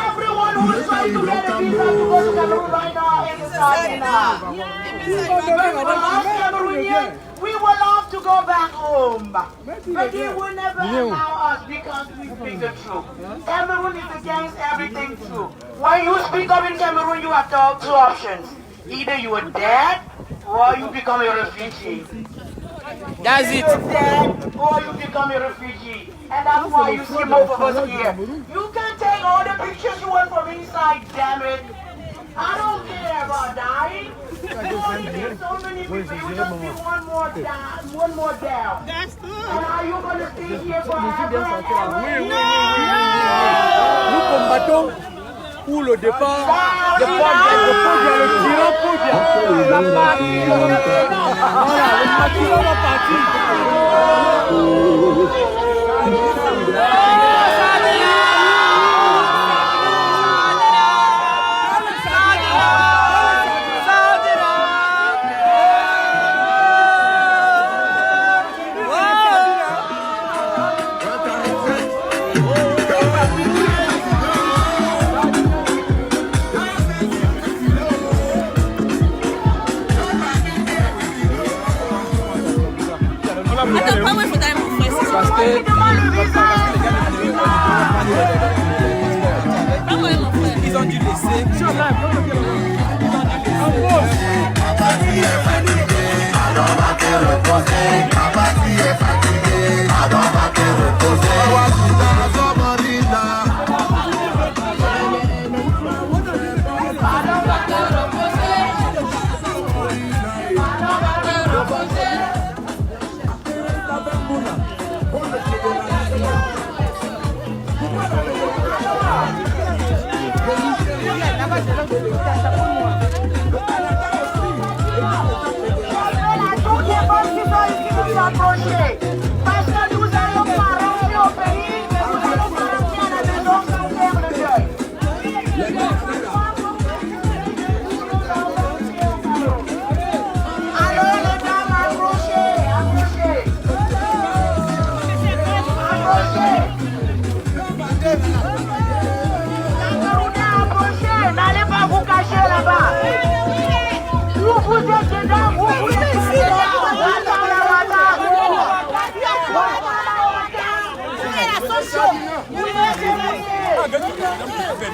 Everyone who is trying to get a visa to go to Cameroon right now is starting now. We would love to go back home, but they will never allow us because we speak the truth. Cameroon is against everything true. When you speak up in Cameroon, you have two options. Either you are dead or you become a refugee. That's it. You're dead or you become a refugee. And that's why you see most of us here. You can take all the pictures you want from inside, damn it. I don't care about dying. You only need so many people. You just need one more down. That's good. And are you going to stay here forever and ever? Nous combattons pour le départ de Podia, le tyran Podia. La partie, voilà, le tyran va partir.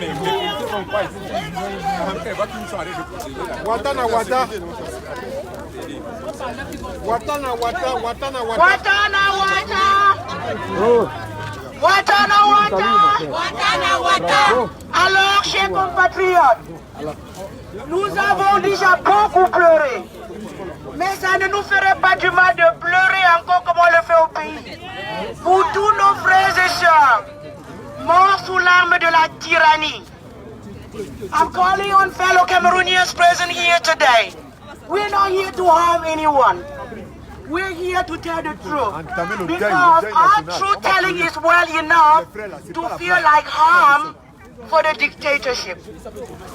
mais les policiers sont pas ici. Watana Wata. Watana Wata, Watana Wata. Watana Wata. Watana Wata. Watana Wata. Alors, chers compatriotes, nous avons déjà beaucoup pleuré. Mais ça ne nous ferait pas du mal de pleurer encore comme on le fait au pays. Pour tous nos frères et sœurs morts sous l'arme de la tyrannie. I'm calling on fellow Cameroonians present here today. We're not here to harm anyone. We're here to tell the truth. Because our truth telling is well enough to feel like harm for the dictatorship.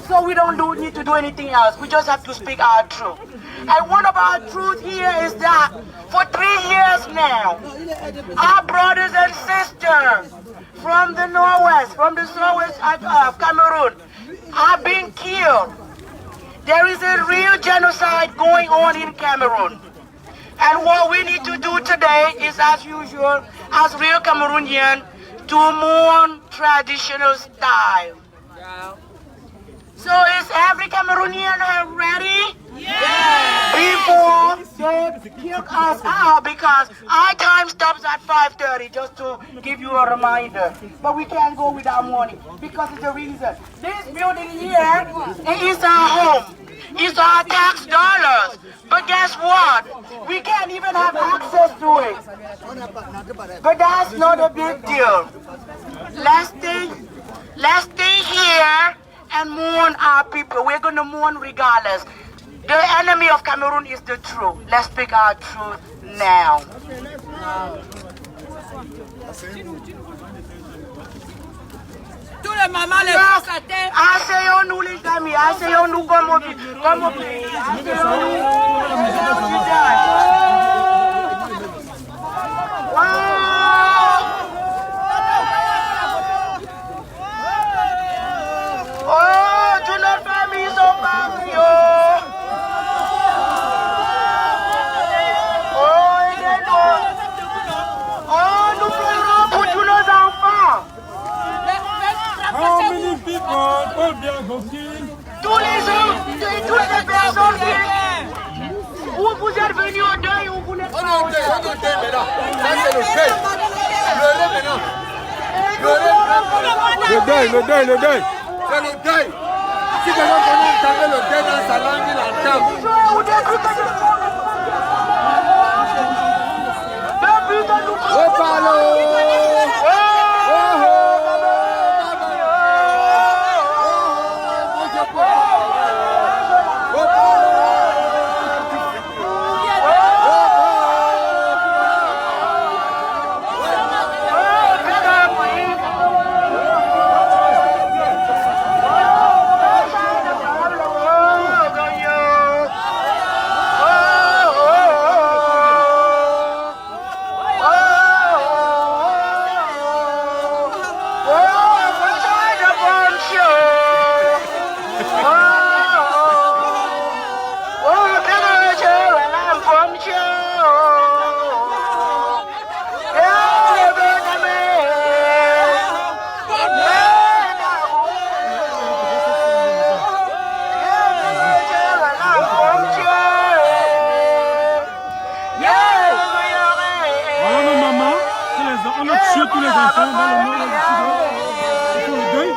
So we don't need to do anything else. We just have to speak our truth. And one of our truth here is that for 3 years now, our brothers and sisters from the northwest, from the southwest of Cameroon, are being killed. There is a real genocide going on in Cameroon. And what we need to do today is, as usual, as real Cameroonians, to mourn traditional style. So is every Cameroonian ready? Yeah. Before they kick us out, because our time stops at 5:30, just to give you a reminder. But we can't go without mourning because it's a reason. This building here is our home. It's our tax dollars. But guess what? We can't even have access to it. But that's not a big deal. Let's stay here and mourn our people. We're going to mourn regardless. The enemy of Cameroon is the truth. Let's speak our truth now. Tous les mamans, les vacataires. Asseyons-nous les amis, asseyons-nous comme au pays. Asseyons-nous. Oh, toutes nos familles sont parties. Oh, aidez-nous. Oh, nous pleurons pour tous nos enfants. How many people Paul Biagokil? Tous les gens, toutes les personnes où vous êtes venus au deuil, où vous n'êtes pas au deuil. On est au deuil maintenant. Ça c'est le deuil. Pleurez maintenant. Le deuil. C'est le deuil. Si quelqu'un connaît entendre le deuil dans sa langue, il entend. Tous les enfants dans le monde du Sud, le deuil.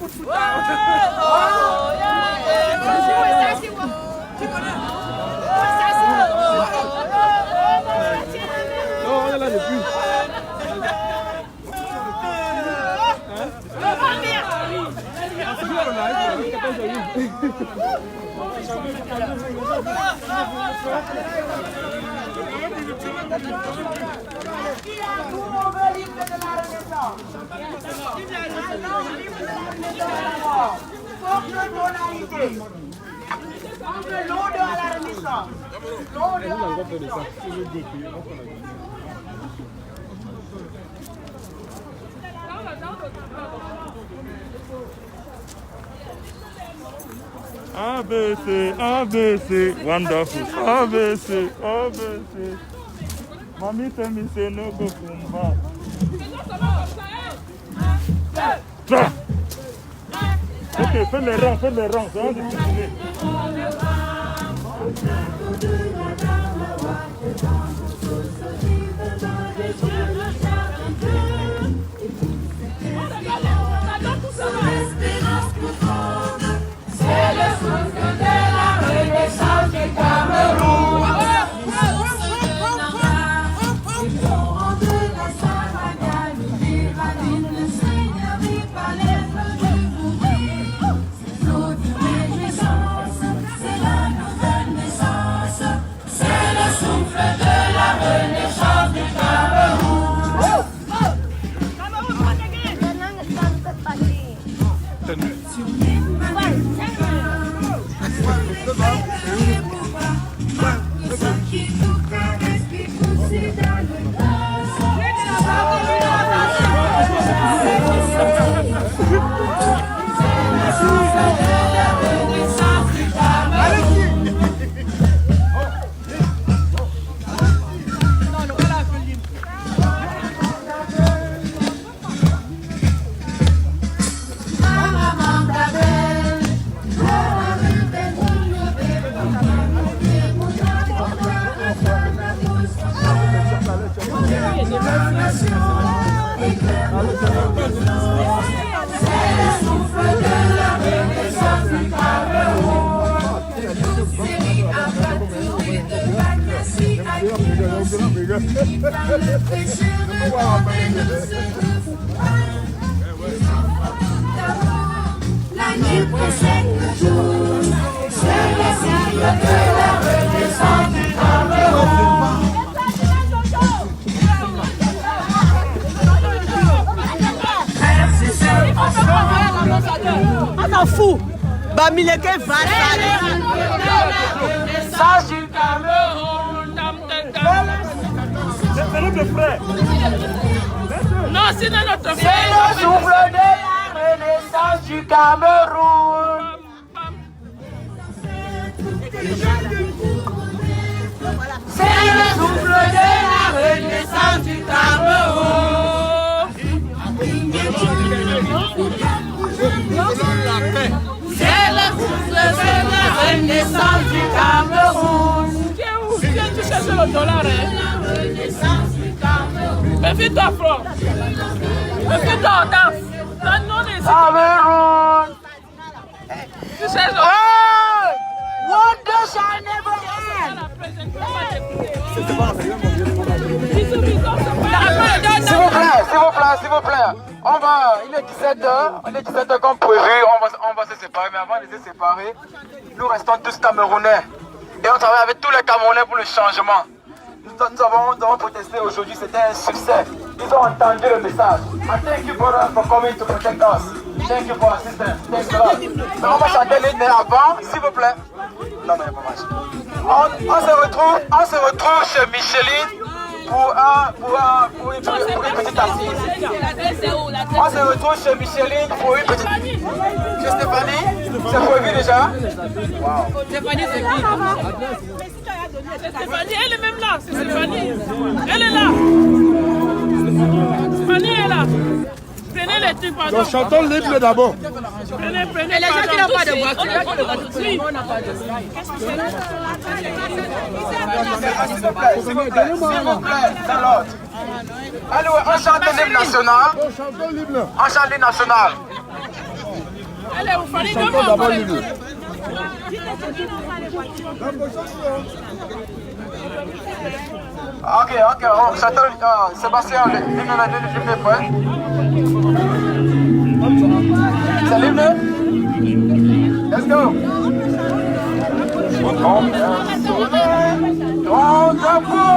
coup de foot. Non, on est là depuis. Qui a tout mon livre de la Renaissance? Forte tonalité. Forte l'ode à la Renaissance. L'ode à la Renaissance. ABC, ABC, wonderful. ABC, ABC. Mommy tell me say no go from back. Ok, fais les rangs, c'est un discipliné. C'est le souffle de la renaissance du Cameroun. L'année prochaine, c'est le signe de la renaissance du Cameroun. On en fout. Bamileke va Renaissance du Cameroun. C'est notre frère. Non, c'est notre frère. C'est le souffle de la renaissance du Cameroun. C'est le souffle de la renaissance du Cameroun. C'est le souffle de la renaissance du Cameroun. Viens, tu cherches le dollar, hein? Méfie-toi, Franck. Méfie-toi, on danse. Non, les Cameroun. Tu cherches le... Wonder shall never end. S'il vous plaît. Il est 17h comme prévu, on va se séparer, mais avant de se séparer, nous restons tous Camerounais. Et on travaille avec tous les Camerounais pour le changement. Nous avons protesté aujourd'hui, c'était un succès. Ils ont entendu le message. And thank you, brother, for coming to protect us. Thank you for assistance. Thanks a lot. Mais on va chanter l'hymne avant, s'il vous plaît. Non, mais pas mal. On se retrouve chez Micheline pour une petite assise. On se retrouve chez Micheline pour une petite... Chez Stéphanie? C'est prévu déjà? Wow. Stéphanie, c'est qui? Stéphanie, elle est même là. C'est Stéphanie. Elle est là. Stéphanie est là. Prenez les trucs, pardon. Donc chantons l'hymne d'abord. Prenez, Et les gens qui n'ont pas de voiture, oui. S'il vous plaît, c'est l'ordre. Allez, on chante l'hymne national. On chante l'hymne. On chante l'hymne national. Allez, vous fallait Chantons d'abord l'hymne. Ok, on s'attend. Sébastien, l'hymne est prêt. C'est l'hymne? Let's go. Grand drapeau,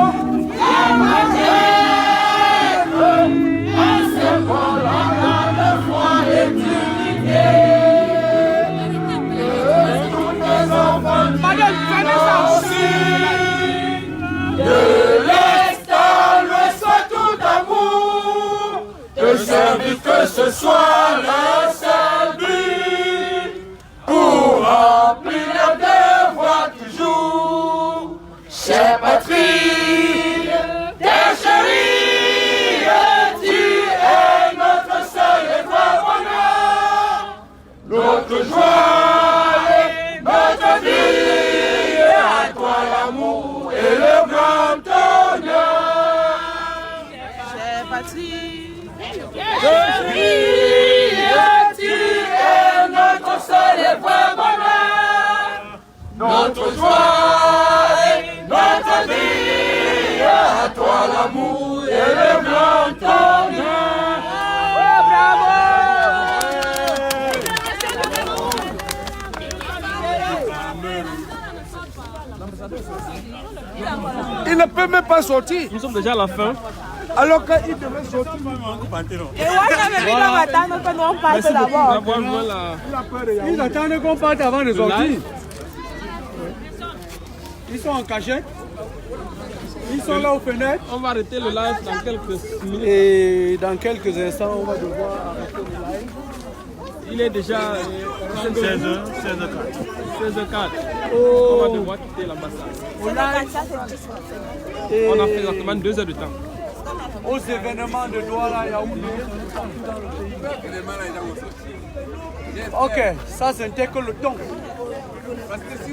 de l'Est à l'Ouest, tout amour, de servir que ce soit le seul but, pour remplir le devoir toujours, chère patrie, terre chérie, tu es notre seul et vrai bonheur, notre joie et notre vie, à toi l'amour et le grand honneur. Chère patrie, Tu es notre seul et vrai bonheur, notre joie et notre vie, à toi l'amour et le grand honneur. Oh, bravo! Il ne peut même pas sortir. Nous sommes déjà à la fin. Alors qu'il devait sortir. Ils attendent qu'on parte avant de sortir. Ils sont en cachette. Ils sont là aux fenêtres. On va arrêter le live dans quelques minutes. Et dans quelques instants, on va devoir arrêter le live. Il est déjà 16h04. 16h04. On va devoir quitter l'ambassade. On a fait exactement 2 heures de temps. Aux événements de Douala, Yaoundé, partout dans le pays. Ok, ça c'était que le ton. Parce que si